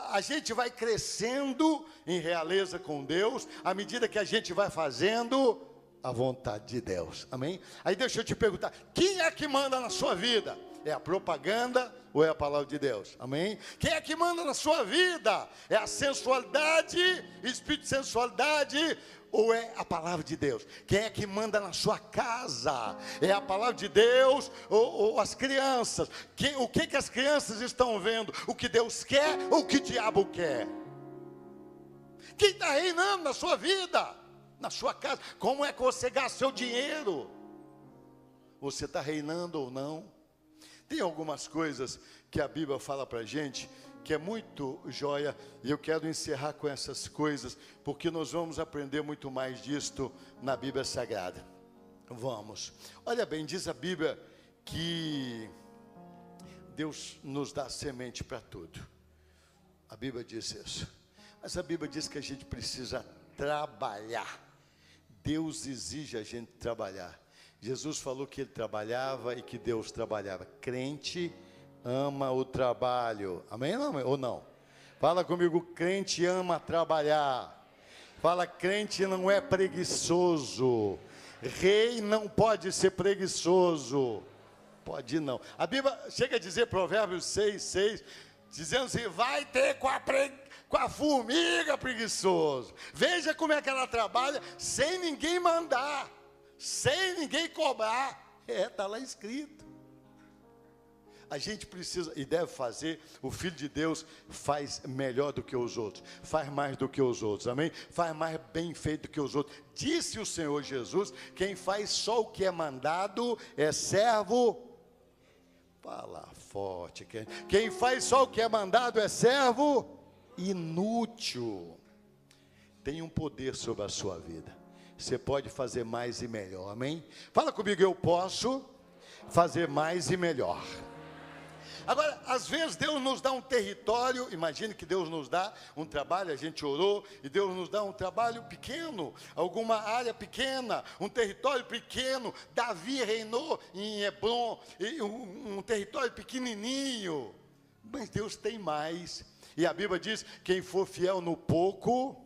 a gente vai crescendo em realeza com Deus, à medida que a gente vai fazendo a vontade de Deus, amém? Aí deixa eu te perguntar, quem é que manda na sua vida? É a propaganda ou é a palavra de Deus, amém? Quem é que manda na sua vida? É a sensualidade, espírito de sensualidade, ou é a palavra de Deus? Quem é que manda na sua casa? É a palavra de Deus ou as crianças? O que as crianças estão vendo? O que Deus quer ou o que o diabo quer? Quem está reinando na sua vida? Na sua casa? Como é que você gasta seu dinheiro? Você está reinando ou não? Tem algumas coisas que a Bíblia fala para a gente, que é muito joia, e eu quero encerrar com essas coisas, porque nós vamos aprender muito mais disto na Bíblia Sagrada. Vamos. Olha bem, diz a Bíblia que Deus nos dá semente para tudo. A Bíblia diz isso. Mas a Bíblia diz que a gente precisa trabalhar. Deus exige a gente trabalhar. Jesus falou que ele trabalhava e que Deus trabalhava. Crente ama o trabalho. Amém ou não? Fala comigo, crente ama trabalhar. Fala, crente não é preguiçoso. Rei não pode ser preguiçoso. Pode não. A Bíblia chega a dizer, Provérbios 6, dizendo assim, vai ter com a formiga preguiçoso. Veja como é que ela trabalha sem ninguém mandar, sem ninguém cobrar. Está lá escrito. A gente precisa e deve fazer, o Filho de Deus faz melhor do que os outros, faz mais do que os outros, amém? Faz mais bem feito do que os outros. Disse o Senhor Jesus, quem faz só o que é mandado é servo. Fala forte, quem faz só o que é mandado é servo inútil. Tem um poder sobre a sua vida. Você pode fazer mais e melhor, amém? Fala comigo, eu posso fazer mais e melhor. Agora, às vezes Deus nos dá um território, imagine que Deus nos dá um trabalho, a gente orou, e Deus nos dá um trabalho pequeno, alguma área pequena, um território pequeno. Davi reinou em Hebron, um território pequenininho, mas Deus tem mais. E a Bíblia diz, quem for fiel no pouco,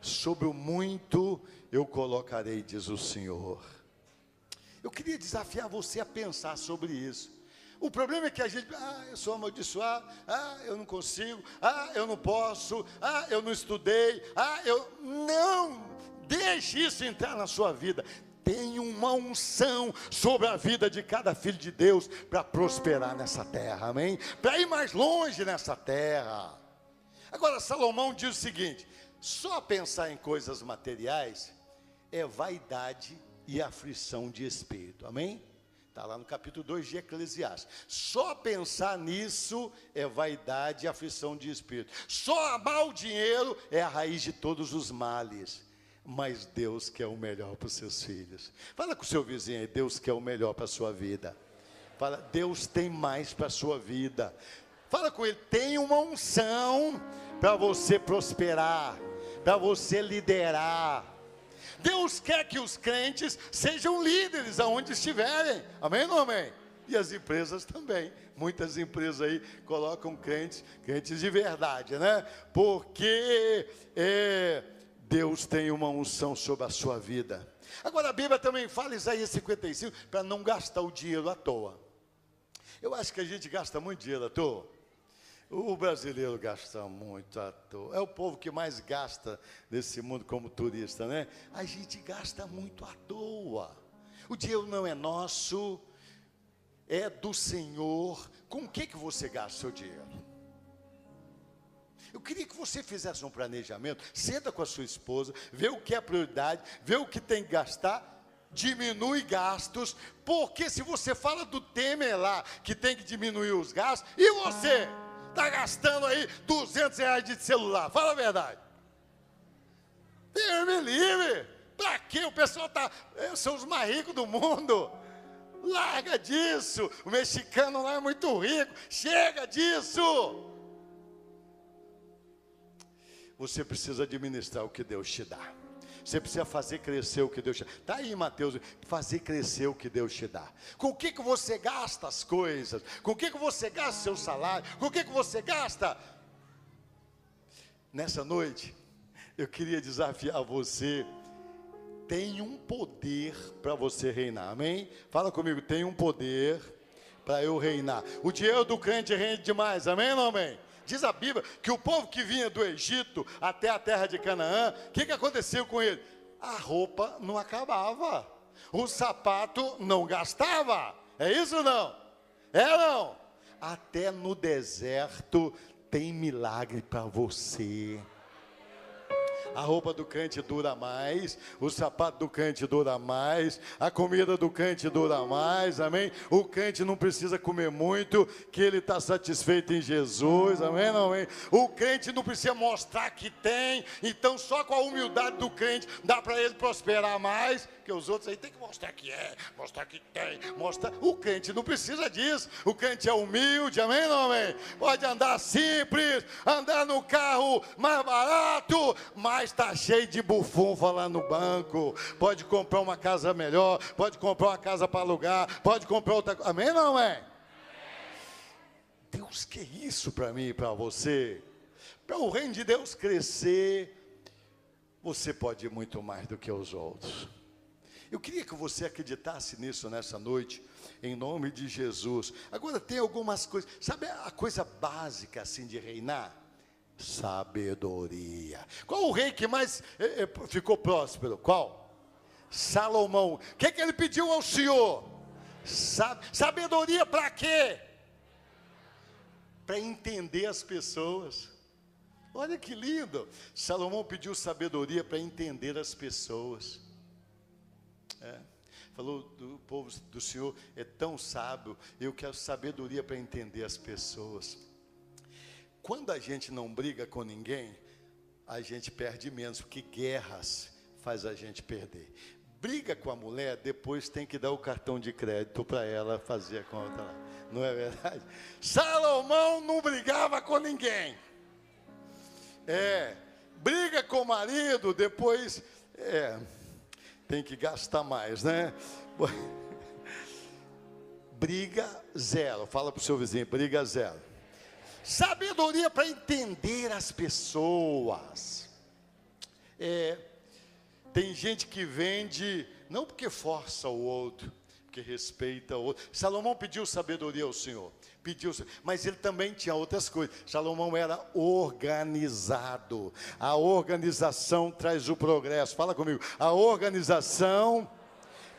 sobre o muito eu colocarei, diz o Senhor. Eu queria desafiar você a pensar sobre isso. O problema é que a gente, eu sou amaldiçoado, eu não consigo, eu não posso, eu não estudei, não deixe isso entrar na sua vida. Tem uma unção sobre a vida de cada filho de Deus para prosperar nessa terra, amém? Para ir mais longe nessa terra. Agora, Salomão diz o seguinte, só pensar em coisas materiais é vaidade e aflição de espírito, amém? Está lá no capítulo 2 de Eclesiastes. Só pensar nisso é vaidade e aflição de espírito. Só amar o dinheiro é a raiz de todos os males. Mas Deus quer o melhor para os seus filhos. Fala com o seu vizinho aí, Deus quer o melhor para a sua vida. Fala, Deus tem mais para a sua vida. Fala com ele, tem uma unção para você prosperar, para você liderar. Deus quer que os crentes sejam líderes aonde estiverem, amém ou não amém? E as empresas também, muitas empresas aí colocam crentes de verdade, né? Porque Deus tem uma unção sobre a sua vida. Agora a Bíblia também fala, Isaías 55, para não gastar o dinheiro à toa. Eu acho que a gente gasta muito dinheiro à toa. O brasileiro gasta muito à toa. É o povo que mais gasta nesse mundo como turista, né? A gente gasta muito à toa. O dinheiro não é nosso, é do Senhor. Com o que você gasta o seu dinheiro? Eu queria que você fizesse um planejamento, senta com a sua esposa, vê o que é prioridade, vê o que tem que gastar, diminui gastos, porque se você fala do Temer lá, que tem que diminuir os gastos, e você está gastando aí R$200 de celular, fala a verdade. Deus me livre, para quê? O pessoal são os mais ricos do mundo, larga disso, o mexicano lá é muito rico, chega disso. Você precisa administrar o que Deus te dá. Você precisa fazer crescer o que Deus te dá. Está aí, Mateus, fazer crescer o que Deus te dá. Com o que você gasta as coisas? Com o que você gasta o seu salário? Com o que você gasta? Nessa noite, Eu queria desafiar você. Tem um poder para você reinar, amém? Fala comigo, tem um poder para eu reinar. O dinheiro do crente rende demais, amém ou não amém? Diz a Bíblia que o povo que vinha do Egito até a terra de Canaã, o que aconteceu com ele? A roupa não acabava, o sapato não gastava, é isso ou não? É ou não? Até no deserto tem milagre para você. A roupa do crente dura mais, o sapato do crente dura mais, a comida do crente dura mais, amém? O crente não precisa comer muito, que ele está satisfeito em Jesus, amém, não, amém? O crente não precisa mostrar que tem, então só com a humildade do crente dá para ele prosperar mais, que os outros aí tem que mostrar que é, mostrar que tem, mostrar. O crente não precisa disso, o crente é humilde, amém, não, amém? Pode andar simples, andar no carro mais barato, mas está cheio de bufunfa lá no banco, pode comprar uma casa melhor, pode comprar uma casa para alugar, pode comprar outra coisa, amém, não é? Deus quer isso para mim e para você. Para o reino de Deus crescer, você pode ir muito mais do que os outros. Eu queria que você acreditasse nisso nessa noite, em nome de Jesus. Agora tem algumas coisas, sabe a coisa básica assim de reinar? Sabedoria. Qual o rei que mais ficou próspero? Qual? Salomão. O que ele pediu ao Senhor? Sabedoria para quê? Para entender as pessoas. Olha que lindo. Salomão pediu sabedoria para entender as pessoas. Falou do povo do Senhor é tão sábio, eu quero sabedoria para entender as pessoas. Quando a gente não briga com ninguém, a gente perde menos, porque guerras faz a gente perder. Briga com a mulher, depois tem que dar o cartão de crédito para ela fazer a conta lá. Não é verdade? Salomão não brigava com ninguém. Briga com o marido, depois tem que gastar mais, né? Briga zero. Fala para o seu vizinho, briga zero. Sabedoria para entender as pessoas. Tem gente que vende, não porque força o outro, porque respeita o outro. Salomão pediu sabedoria ao Senhor, mas ele também tinha outras coisas. Salomão era organizado. A organização traz o progresso. Fala comigo, a organização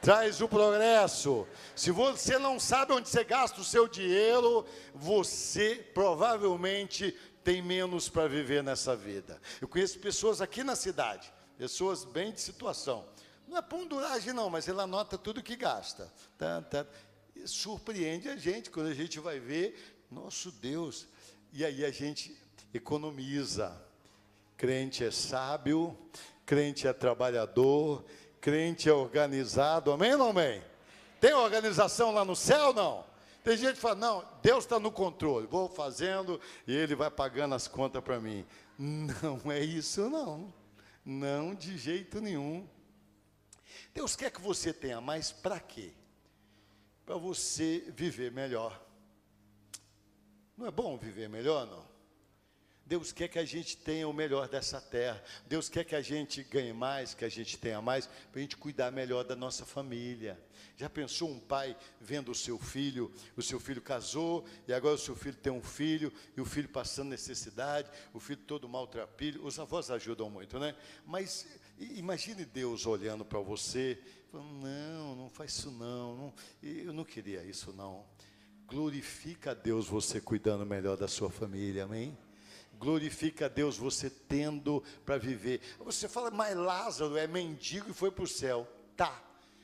traz o progresso. Se você não sabe onde você gasta o seu dinheiro, você provavelmente tem menos para viver nessa vida. Eu conheço pessoas aqui na cidade, pessoas bem de situação. Não é ponduragem não, mas ela anota tudo que gasta. E surpreende a gente quando a gente vai ver, nosso Deus. E aí a gente economiza. Crente é sábio, crente é trabalhador, crente é organizado, amém ou não amém? Tem organização lá no céu, não? Tem gente que fala, não, Deus está no controle, vou fazendo e Ele vai pagando as contas para mim. Não é isso não, não de jeito nenhum. Deus quer que você tenha mais para quê? Para você viver melhor. Não é bom viver melhor, não? Deus quer que a gente tenha o melhor dessa terra. Deus quer que a gente ganhe mais, que a gente tenha mais, para a gente cuidar melhor da nossa família. Já pensou um pai vendo o seu filho casou, e agora o seu filho tem um filho, e o filho passando necessidade, o filho todo maltrapilho. Os avós ajudam muito, né? Mas imagine Deus olhando para você, falando, não faz isso não, eu não queria isso não. Glorifica a Deus você cuidando melhor da sua família, amém? Glorifica a Deus você tendo para viver. Você fala, mas Lázaro é mendigo e foi para o céu. Tá,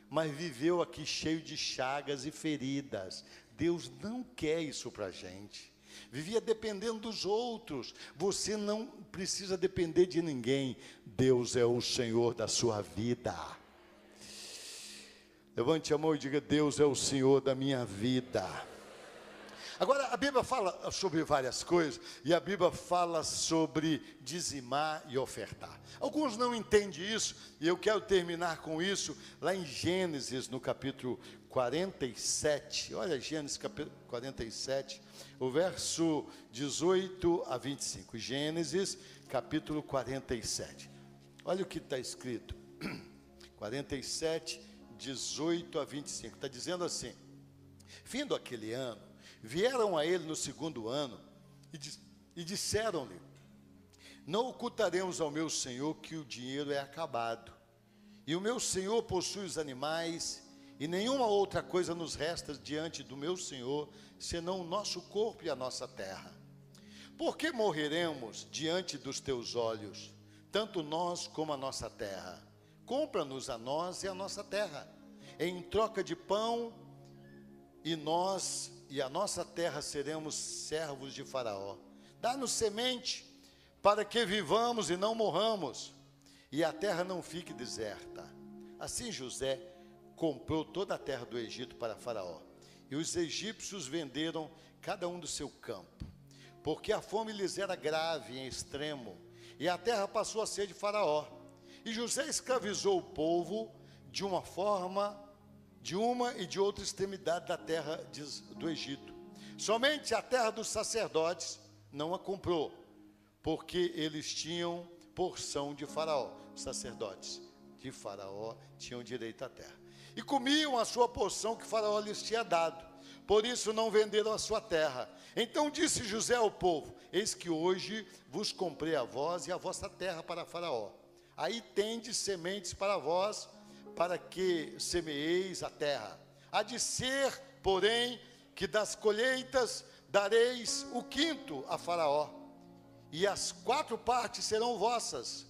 mas viveu aqui cheio de chagas e feridas. Deus não quer isso para a gente. Vivia dependendo dos outros. Você não precisa depender de ninguém. Deus é o Senhor da sua vida. Levante a mão e diga, Deus é o Senhor da minha vida. Agora, a Bíblia fala sobre várias coisas, e a Bíblia fala sobre dizimar e ofertar. Alguns não entendem isso, e eu quero terminar com isso, lá em Gênesis, no capítulo 47. Olha, Gênesis capítulo 47, o verso 18 a 25. Gênesis, capítulo 47. Olha o que está escrito, 47, 18 a 25, está dizendo assim: findo aquele ano, vieram a ele no segundo ano, e disseram-lhe: não ocultaremos ao meu senhor que o dinheiro é acabado, e o meu senhor possui os animais, e nenhuma outra coisa nos resta diante do meu senhor, senão o nosso corpo e a nossa terra. Por que morreremos diante dos teus olhos, tanto nós como a nossa terra? Compra-nos a nós e a nossa terra, em troca de pão, e nós e a nossa terra seremos servos de Faraó. Dá-nos semente, para que vivamos e não morramos, e a terra não fique deserta. Assim José comprou toda a terra do Egito para Faraó, e os egípcios venderam cada um do seu campo, porque a fome lhes era grave em extremo, e a terra passou a ser de Faraó. E José escravizou o povo de uma e de outra extremidade da terra do Egito. Somente a terra dos sacerdotes não a comprou, porque eles tinham porção de Faraó. Os sacerdotes de Faraó tinham direito à terra, e comiam a sua porção que Faraó lhes tinha dado, por isso não venderam a sua terra. Então disse José ao povo: eis que hoje vos comprei a vós e a vossa terra para Faraó. Aí tendes sementes para vós, para que semeeis a terra. Há de ser, porém, que das colheitas dareis o quinto a Faraó, e as 4 partes serão vossas,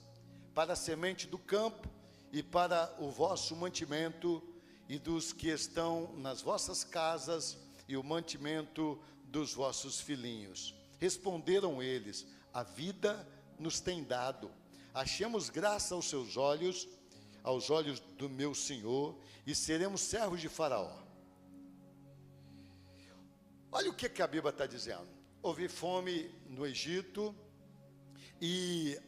para a semente do campo e para o vosso mantimento e dos que estão nas vossas casas, e o mantimento dos vossos filhinhos. Responderam eles: a vida nos tem dado, achemos graça aos seus olhos, aos olhos do meu senhor, e seremos servos de Faraó. Olha o que a Bíblia está dizendo. Houve fome no Egito, e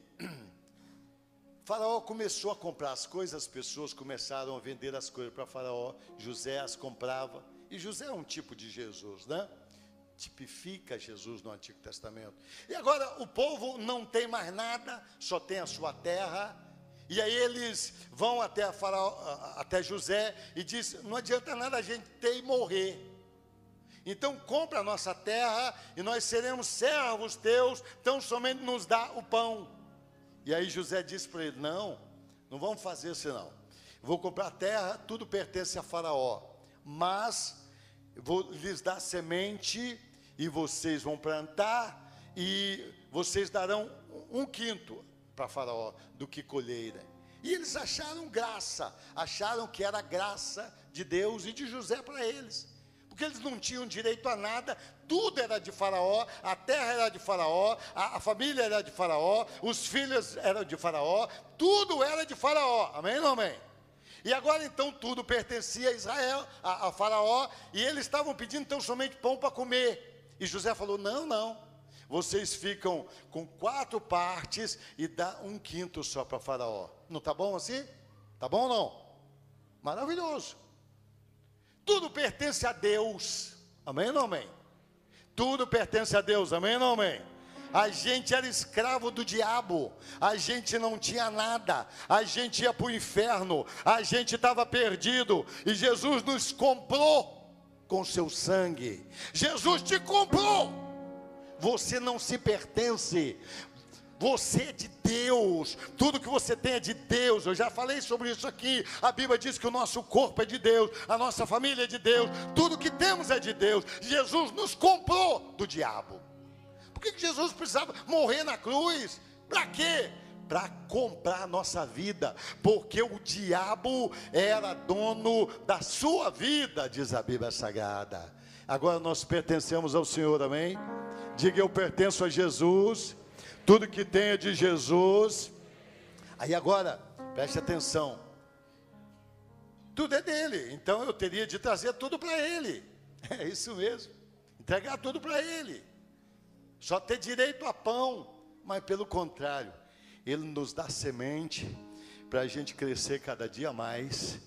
Faraó começou a comprar as coisas, as pessoas começaram a vender as coisas para Faraó. José as comprava, e José é um tipo de Jesus, né? Tipifica Jesus no Antigo Testamento. E agora o povo não tem mais nada, só tem a sua terra. E aí eles vão até Faraó, até José, e diz: não adianta nada a gente ter e morrer. Então compra a nossa terra e nós seremos servos teus, então somente nos dá o pão. E aí José disse para ele: não vamos fazer isso não. Vou comprar a terra, tudo pertence a Faraó, mas vou lhes dar semente, e vocês vão plantar, e vocês darão um quinto para Faraó do que colheira. E eles acharam graça, acharam que era graça de Deus e de José para eles, porque eles não tinham direito a nada, tudo era de Faraó, a terra era de Faraó, a família era de Faraó, os filhos eram de Faraó, tudo era de Faraó, amém ou não amém? E agora então tudo pertencia a Israel, a Faraó, e eles estavam pedindo então somente pão para comer. E José falou: não, vocês ficam com 4 partes e dá um quinto só para Faraó. Não está bom assim? Está bom ou não? Maravilhoso. Tudo pertence a Deus, amém ou não amém? Tudo pertence a Deus, amém ou não amém? A gente era escravo do diabo, a gente não tinha nada, a gente ia para o inferno, a gente estava perdido, e Jesus nos comprou com seu sangue. Jesus te comprou. Você não se pertence, você é de Deus, tudo que você tem é de Deus. Eu já falei sobre isso aqui. A Bíblia diz que o nosso corpo é de Deus, a nossa família é de Deus, tudo que temos é de Deus. Jesus nos comprou do diabo. Por que Jesus precisava morrer na cruz? Para quê? Para comprar a nossa vida, porque o diabo era dono da sua vida, diz a Bíblia Sagrada. Agora nós pertencemos ao Senhor, amém? Diga: eu pertenço a Jesus, tudo que tem é de Jesus. Aí agora, preste atenção, tudo é dele, então eu teria de trazer tudo para ele. É isso mesmo, entregar tudo para ele, só ter direito a pão. Mas pelo contrário, ele nos dá semente para a gente crescer cada dia mais.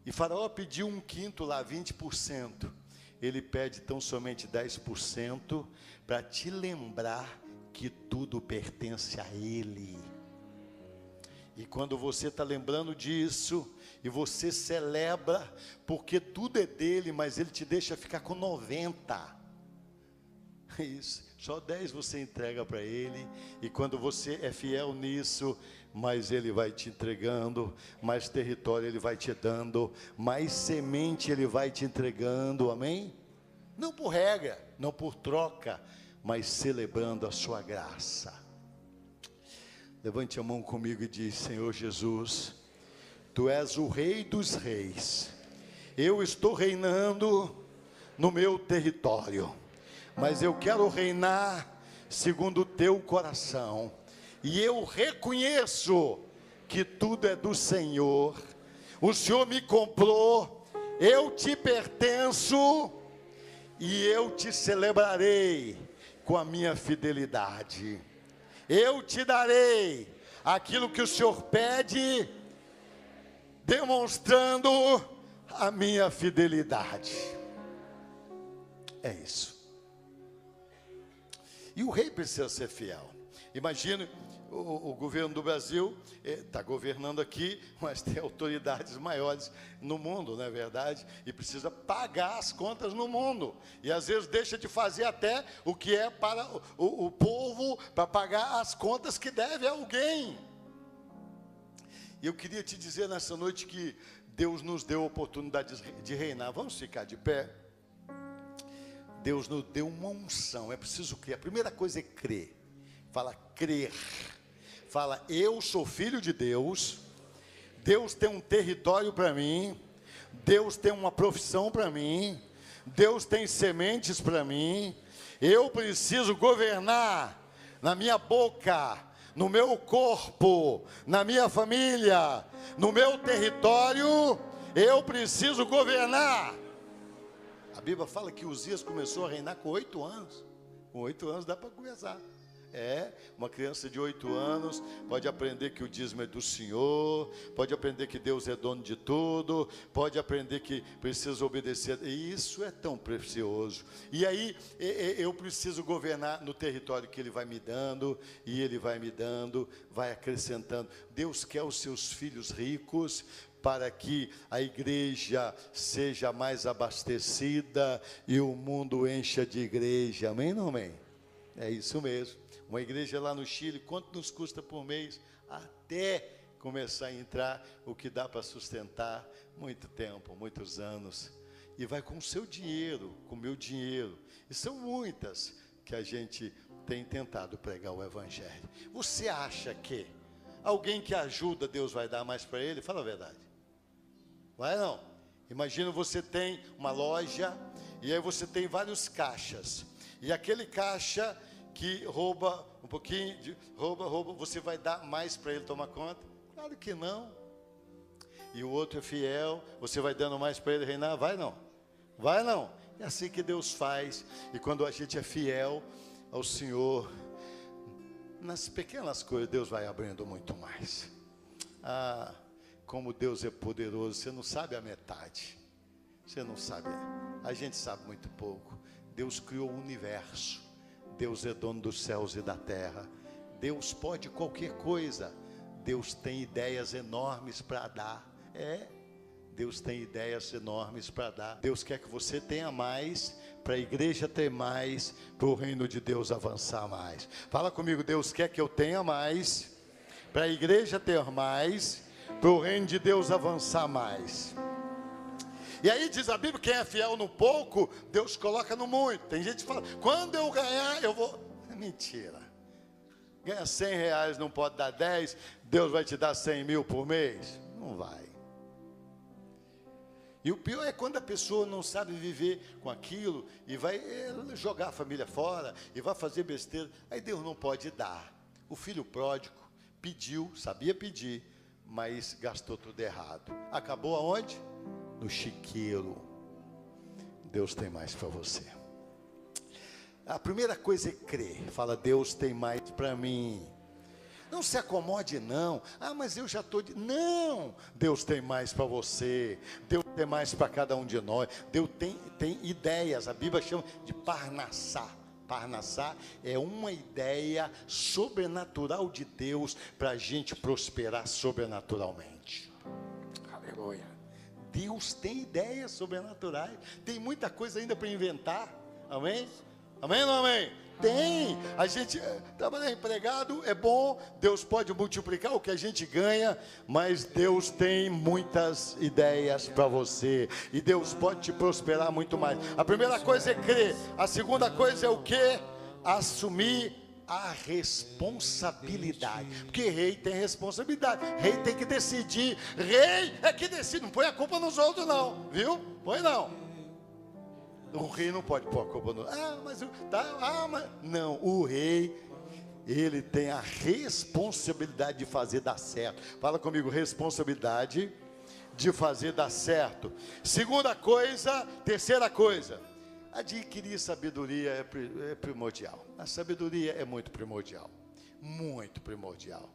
E Faraó pediu um quinto lá, 20%. Ele pede tão somente 10%, para te lembrar que tudo pertence a ele. E quando você está lembrando disso, e você celebra, porque tudo é dele, mas ele te deixa ficar com 90. Isso, só 10 você entrega para ele, e quando você é fiel nisso, mais ele vai te entregando, mais território ele vai te dando, mais semente ele vai te entregando, amém? Não por regra, não por troca, mas celebrando a sua graça. Levante a mão comigo e diz: Senhor Jesus, Tu és o Rei dos Reis, eu estou reinando no meu território, mas eu quero reinar segundo o Teu coração, e eu reconheço que tudo é do Senhor, o Senhor me comprou, eu Te pertenço, e eu Te celebrarei com a minha fidelidade. Eu Te darei aquilo que o Senhor pede, demonstrando a minha fidelidade. É isso. E o rei precisa ser fiel. Imagine, o governo do Brasil está governando aqui, mas tem autoridades maiores no mundo, não é verdade? E precisa pagar as contas no mundo. E às vezes deixa de fazer até o que é para o povo, para pagar as contas que deve a alguém. E eu queria te dizer nessa noite que Deus nos deu a oportunidade de reinar. Vamos ficar de pé? Deus nos deu uma unção, é preciso crer. A primeira coisa é crer. Fala crer. Fala, eu sou filho de Deus. Deus tem um território para mim. Deus tem uma profissão para mim. Deus tem sementes para mim. Eu preciso governar na minha boca, no meu corpo, na minha família, no meu território. Eu preciso governar. A Bíblia fala que Uzias começou a reinar com 8 anos. Com 8 anos dá para começar. Uma criança de 8 anos pode aprender que o dízimo é do Senhor, pode aprender que Deus é dono de tudo, pode aprender que precisa obedecer, e isso é tão precioso. E aí eu preciso governar no território que Ele vai me dando, e Ele vai me dando, vai acrescentando. Deus quer os seus filhos ricos, para que a igreja seja mais abastecida, e o mundo encha de igreja, amém ou não amém? É isso mesmo. Uma igreja lá no Chile, quanto nos custa por mês? Até começar a entrar, o que dá para sustentar muito tempo, muitos anos. E vai com o seu dinheiro, com o meu dinheiro. E são muitas que a gente tem tentado pregar o Evangelho. Você acha que alguém que ajuda, Deus vai dar mais para ele? Fala a verdade. Vai não? Imagina, você tem uma loja, e aí você tem vários caixas. E aquele caixa que rouba um pouquinho, rouba, você vai dar mais para ele tomar conta? Claro que não. E o outro é fiel, você vai dando mais para ele reinar? Vai não? Vai não? É assim que Deus faz. E quando a gente é fiel ao Senhor, nas pequenas coisas, Deus vai abrindo muito mais. Ah, como Deus é poderoso, você não sabe a metade. Você não sabe, a gente sabe muito pouco. Deus criou o universo. Deus é dono dos céus e da terra. Deus pode qualquer coisa. Deus tem ideias enormes para dar. Deus tem ideias enormes para dar. Deus quer que você tenha mais, para a igreja ter mais, para o reino de Deus avançar mais. Fala comigo, Deus quer que eu tenha mais, para a igreja ter mais, para o reino de Deus avançar mais. E aí diz a Bíblia, quem é fiel no pouco, Deus coloca no muito. Tem gente que fala, quando eu ganhar, eu vou... É mentira. Ganha 100 reais, não pode dar 10, Deus vai te dar 100 mil por mês? Não vai. E o pior é quando a pessoa não sabe viver com aquilo, e vai jogar a família fora, e vai fazer besteira. Aí Deus não pode dar. O filho pródigo pediu, sabia pedir, mas gastou tudo errado. Acabou aonde? No chiqueiro. Deus tem mais para você. A primeira coisa é crer. Fala, Deus tem mais para mim. Não se acomode não. Mas eu já estou... Não! Deus tem mais para você. Deus tem mais para cada um de nós. Deus tem ideias. A Bíblia chama de parnassá. Parnassá é uma ideia sobrenatural de Deus para a gente prosperar sobrenaturalmente. Aleluia. Deus tem ideias sobrenaturais, tem muita coisa ainda para inventar. Amém? Amém ou não amém? Tem. A gente trabalhar empregado é bom, Deus pode multiplicar o que a gente ganha, mas Deus tem muitas ideias para você, e Deus pode te prosperar muito mais. A primeira coisa é crer, a segunda coisa é o quê? Assumir a responsabilidade, porque rei tem responsabilidade, rei tem que decidir, rei é que decide, não põe a culpa nos outros não, viu? Põe não. O rei não pode pôr a culpa no... Não, o rei, ele tem a responsabilidade de fazer dar certo. Fala comigo, responsabilidade de fazer dar certo. Segunda coisa, terceira coisa, adquirir sabedoria é primordial. A sabedoria é muito primordial, muito primordial.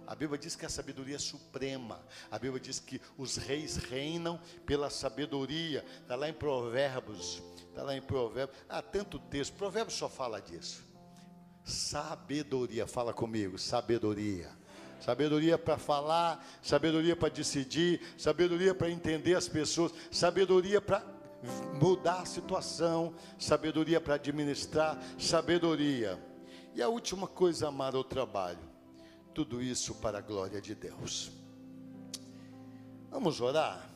A Bíblia diz que a sabedoria é suprema. A Bíblia diz que os reis reinam pela sabedoria. Está lá em Provérbios. Está lá em Provérbios. Há tanto texto. Provérbios só fala disso. Sabedoria. Fala comigo. Sabedoria. Sabedoria para falar. Sabedoria para decidir. Sabedoria para entender as pessoas. Sabedoria para mudar a situação. Sabedoria para administrar. Sabedoria. E a última coisa, amar o trabalho. Tudo isso para a glória de Deus. Vamos orar?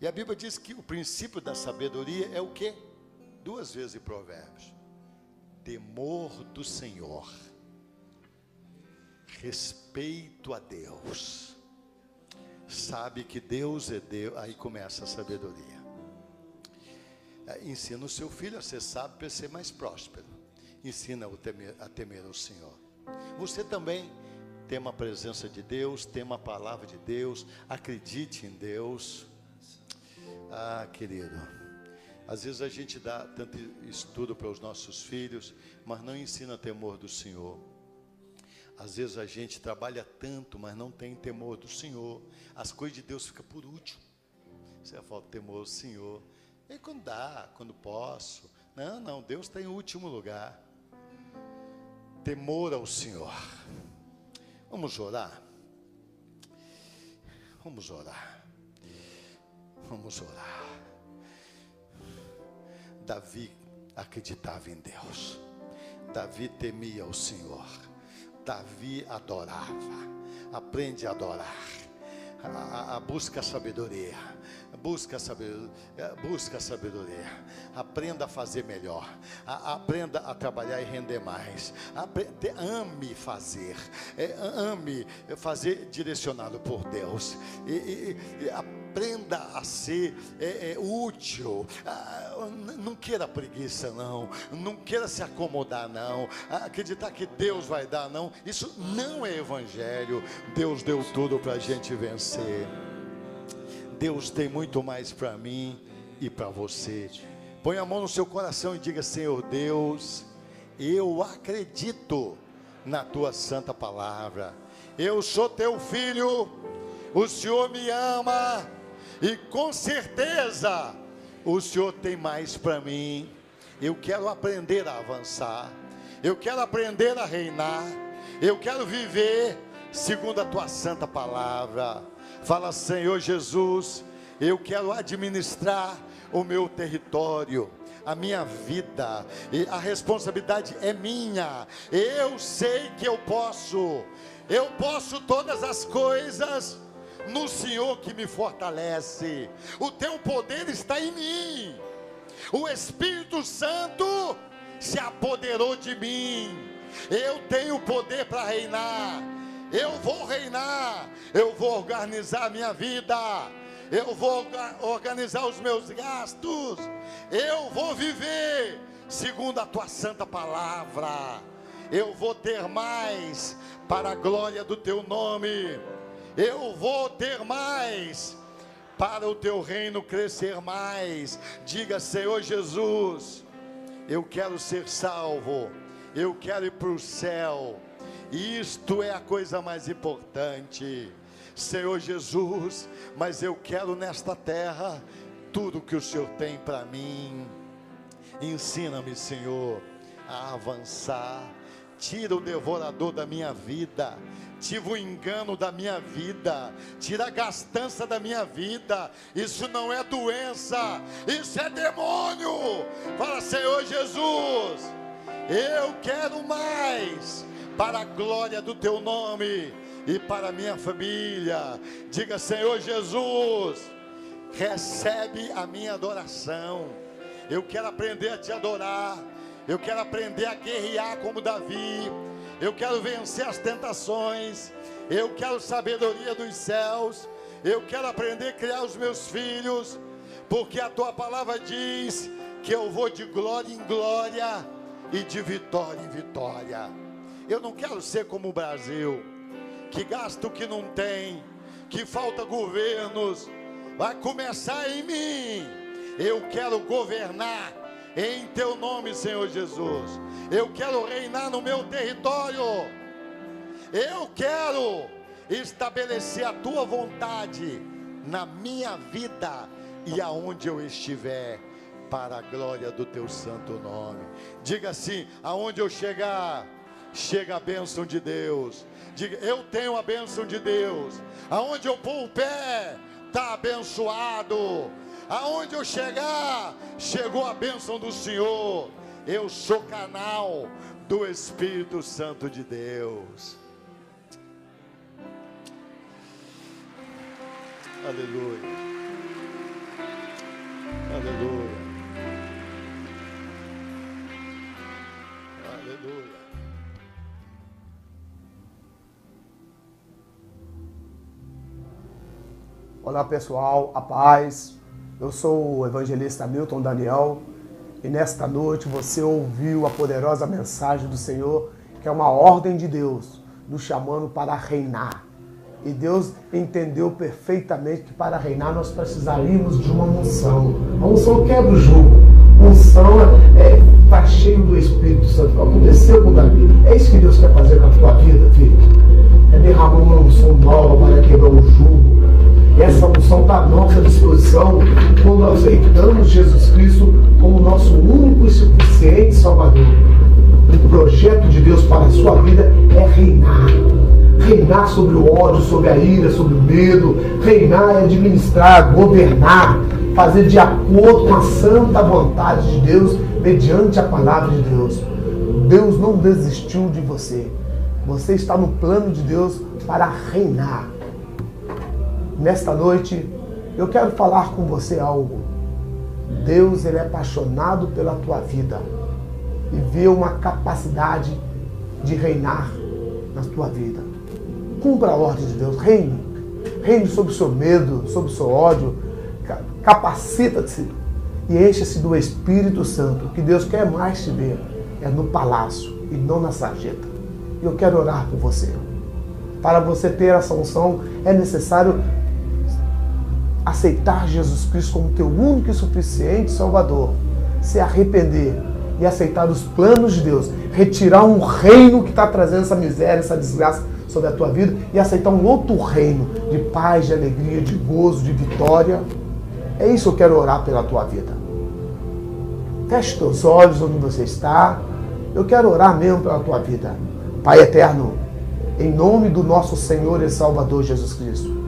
E a Bíblia diz que o princípio da sabedoria é o quê? 2 vezes em Provérbios. Temor do Senhor. Respeito a Deus. Sabe que Deus é Deus. Aí começa a sabedoria. Ensina o seu filho a ser sábio para ser mais próspero. Ensina a temer o Senhor. Você também tema a presença de Deus, tema a palavra de Deus, acredite em Deus. Ah, querido, às vezes a gente dá tanto estudo para os nossos filhos, mas não ensina temor do Senhor. Às vezes a gente trabalha tanto, mas não tem temor do Senhor. As coisas de Deus ficam por último. Você falta temor do Senhor. E quando dá, quando posso. Não, Deus está em último lugar. Temor ao Senhor. Vamos orar? Vamos orar. Vamos orar. Davi acreditava em Deus. Davi temia o Senhor. Davi adorava. Aprende a adorar. Busca a sabedoria. Busca a sabedoria. Aprenda a fazer melhor. Aprenda a trabalhar e render mais. Ame fazer. Ame fazer direcionado por Deus. Aprenda a ser útil. Não queira preguiça, não. Não queira se acomodar, não. Acreditar que Deus vai dar, não. Isso não é evangelho. Deus deu tudo para a gente vencer. Deus tem muito mais para mim e para você. Põe a mão no seu coração e diga: Senhor Deus, eu acredito na tua santa palavra. Eu sou teu filho, o Senhor me ama e com certeza o Senhor tem mais para mim. Eu quero aprender a avançar. Eu quero aprender a reinar. Eu quero viver segundo a tua santa palavra. Fala: Senhor Jesus, eu quero administrar o meu território, a minha vida, e a responsabilidade é minha. Eu sei que eu posso todas as coisas no Senhor que me fortalece. O teu poder está em mim. O Espírito Santo se apoderou de mim. Eu tenho poder para reinar. Eu vou reinar, eu vou organizar a minha vida, eu vou organizar os meus gastos, eu vou viver segundo a tua santa palavra, eu vou ter mais para a glória do teu nome, eu vou ter mais para o teu reino crescer mais. Diga: Senhor Jesus, eu quero ser salvo, eu quero ir para o céu. Isto é a coisa mais importante, Senhor Jesus, mas eu quero nesta terra tudo que o Senhor tem para mim. Ensina-me, Senhor, a avançar. Tira o devorador da minha vida. Tira o engano da minha vida. Tira a gastança da minha vida. Isso não é doença, isso é demônio. Fala, Senhor Jesus, eu quero mais, para a glória do teu nome e para a minha família. Diga, Senhor Jesus, recebe a minha adoração. Eu quero aprender a te adorar. Eu quero aprender a guerrear como Davi. Eu quero vencer as tentações. Eu quero sabedoria dos céus. Eu quero aprender a criar os meus filhos, porque a tua palavra diz que eu vou de glória em glória e de vitória em vitória. Eu não quero ser como o Brasil, que gasta o que não tem, que falta governos. Vai começar em mim. Eu quero governar em teu nome, Senhor Jesus. Eu quero reinar no meu território. Eu quero estabelecer a tua vontade na minha vida e aonde eu estiver, para a glória do teu santo nome. Diga assim: aonde eu chegar, chega a bênção de Deus. Diga: eu tenho a bênção de Deus. Aonde eu pôr o pé, está abençoado. Aonde eu chegar, chegou a bênção do Senhor. Eu sou canal do Espírito Santo de Deus. Aleluia. Aleluia. Aleluia. Olá pessoal, a paz. Eu sou o evangelista Milton Daniel e nesta noite você ouviu a poderosa mensagem do Senhor, que é uma ordem de Deus, nos chamando para reinar. E Deus entendeu perfeitamente que para reinar nós precisaríamos de uma unção. A unção quebra o jugo. A unção está cheio do Espírito Santo. Aconteceu com Davi. É isso que Deus quer fazer com a tua vida, filho. É derramar uma unção nova para quebrar o jugo. E essa unção está à nossa disposição quando aceitamos Jesus Cristo como nosso único e suficiente Salvador. O projeto de Deus para a sua vida é reinar. Reinar sobre o ódio, sobre a ira, sobre o medo. Reinar é administrar, governar, fazer de acordo com a santa vontade de Deus, mediante a palavra de Deus. Deus não desistiu de você. Você está no plano de Deus para reinar. Nesta noite, eu quero falar com você algo. Deus, Ele é apaixonado pela tua vida e vê uma capacidade de reinar na tua vida. Cumpra a ordem de Deus, reine. Reine sobre o seu medo, sobre o seu ódio. Capacita-se e encha-se do Espírito Santo. O que Deus quer mais te ver é no palácio e não na sarjeta. E eu quero orar por você. Para você ter essa unção, é necessário aceitar Jesus Cristo como teu único e suficiente Salvador, se arrepender e aceitar os planos de Deus, retirar um reino que está trazendo essa miséria, essa desgraça sobre a tua vida e aceitar um outro reino de paz, de alegria, de gozo, de vitória. É isso que eu quero orar pela tua vida. Feche teus olhos onde você está. Eu quero orar mesmo pela tua vida. Pai eterno, em nome do nosso Senhor e Salvador Jesus Cristo,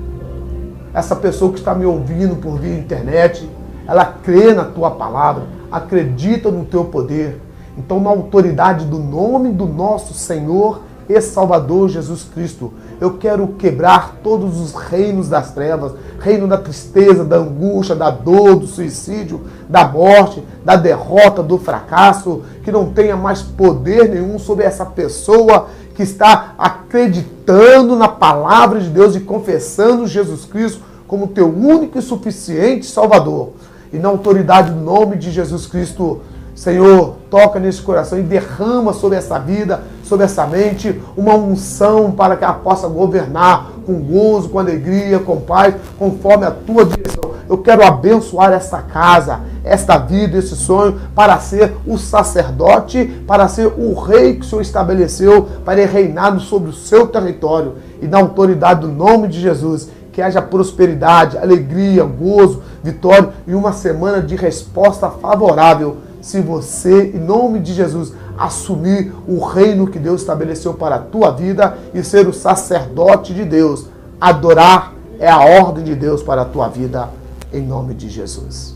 essa pessoa que está me ouvindo por via internet, ela crê na tua palavra, acredita no teu poder. Então, na autoridade do nome do nosso Senhor e Salvador Jesus Cristo, eu quero quebrar todos os reinos das trevas, reino da tristeza, da angústia, da dor, do suicídio, da morte, da derrota, do fracasso, que não tenha mais poder nenhum sobre essa pessoa que está acreditando na palavra de Deus e confessando Jesus Cristo como teu único e suficiente Salvador. E na autoridade do nome de Jesus Cristo, Senhor, toca nesse coração e derrama sobre essa vida, sobre essa mente, uma unção para que ela possa governar com gozo, com alegria, com paz, conforme a tua direção. Eu quero abençoar essa casa, esta vida, esse sonho, para ser o sacerdote, para ser o rei que o Senhor estabeleceu, para ir reinar sobre o seu território. E na autoridade do nome de Jesus, que haja prosperidade, alegria, gozo, vitória e uma semana de resposta favorável se você, em nome de Jesus, assumir o reino que Deus estabeleceu para a tua vida e ser o sacerdote de Deus. Adorar é a ordem de Deus para a tua vida, em nome de Jesus.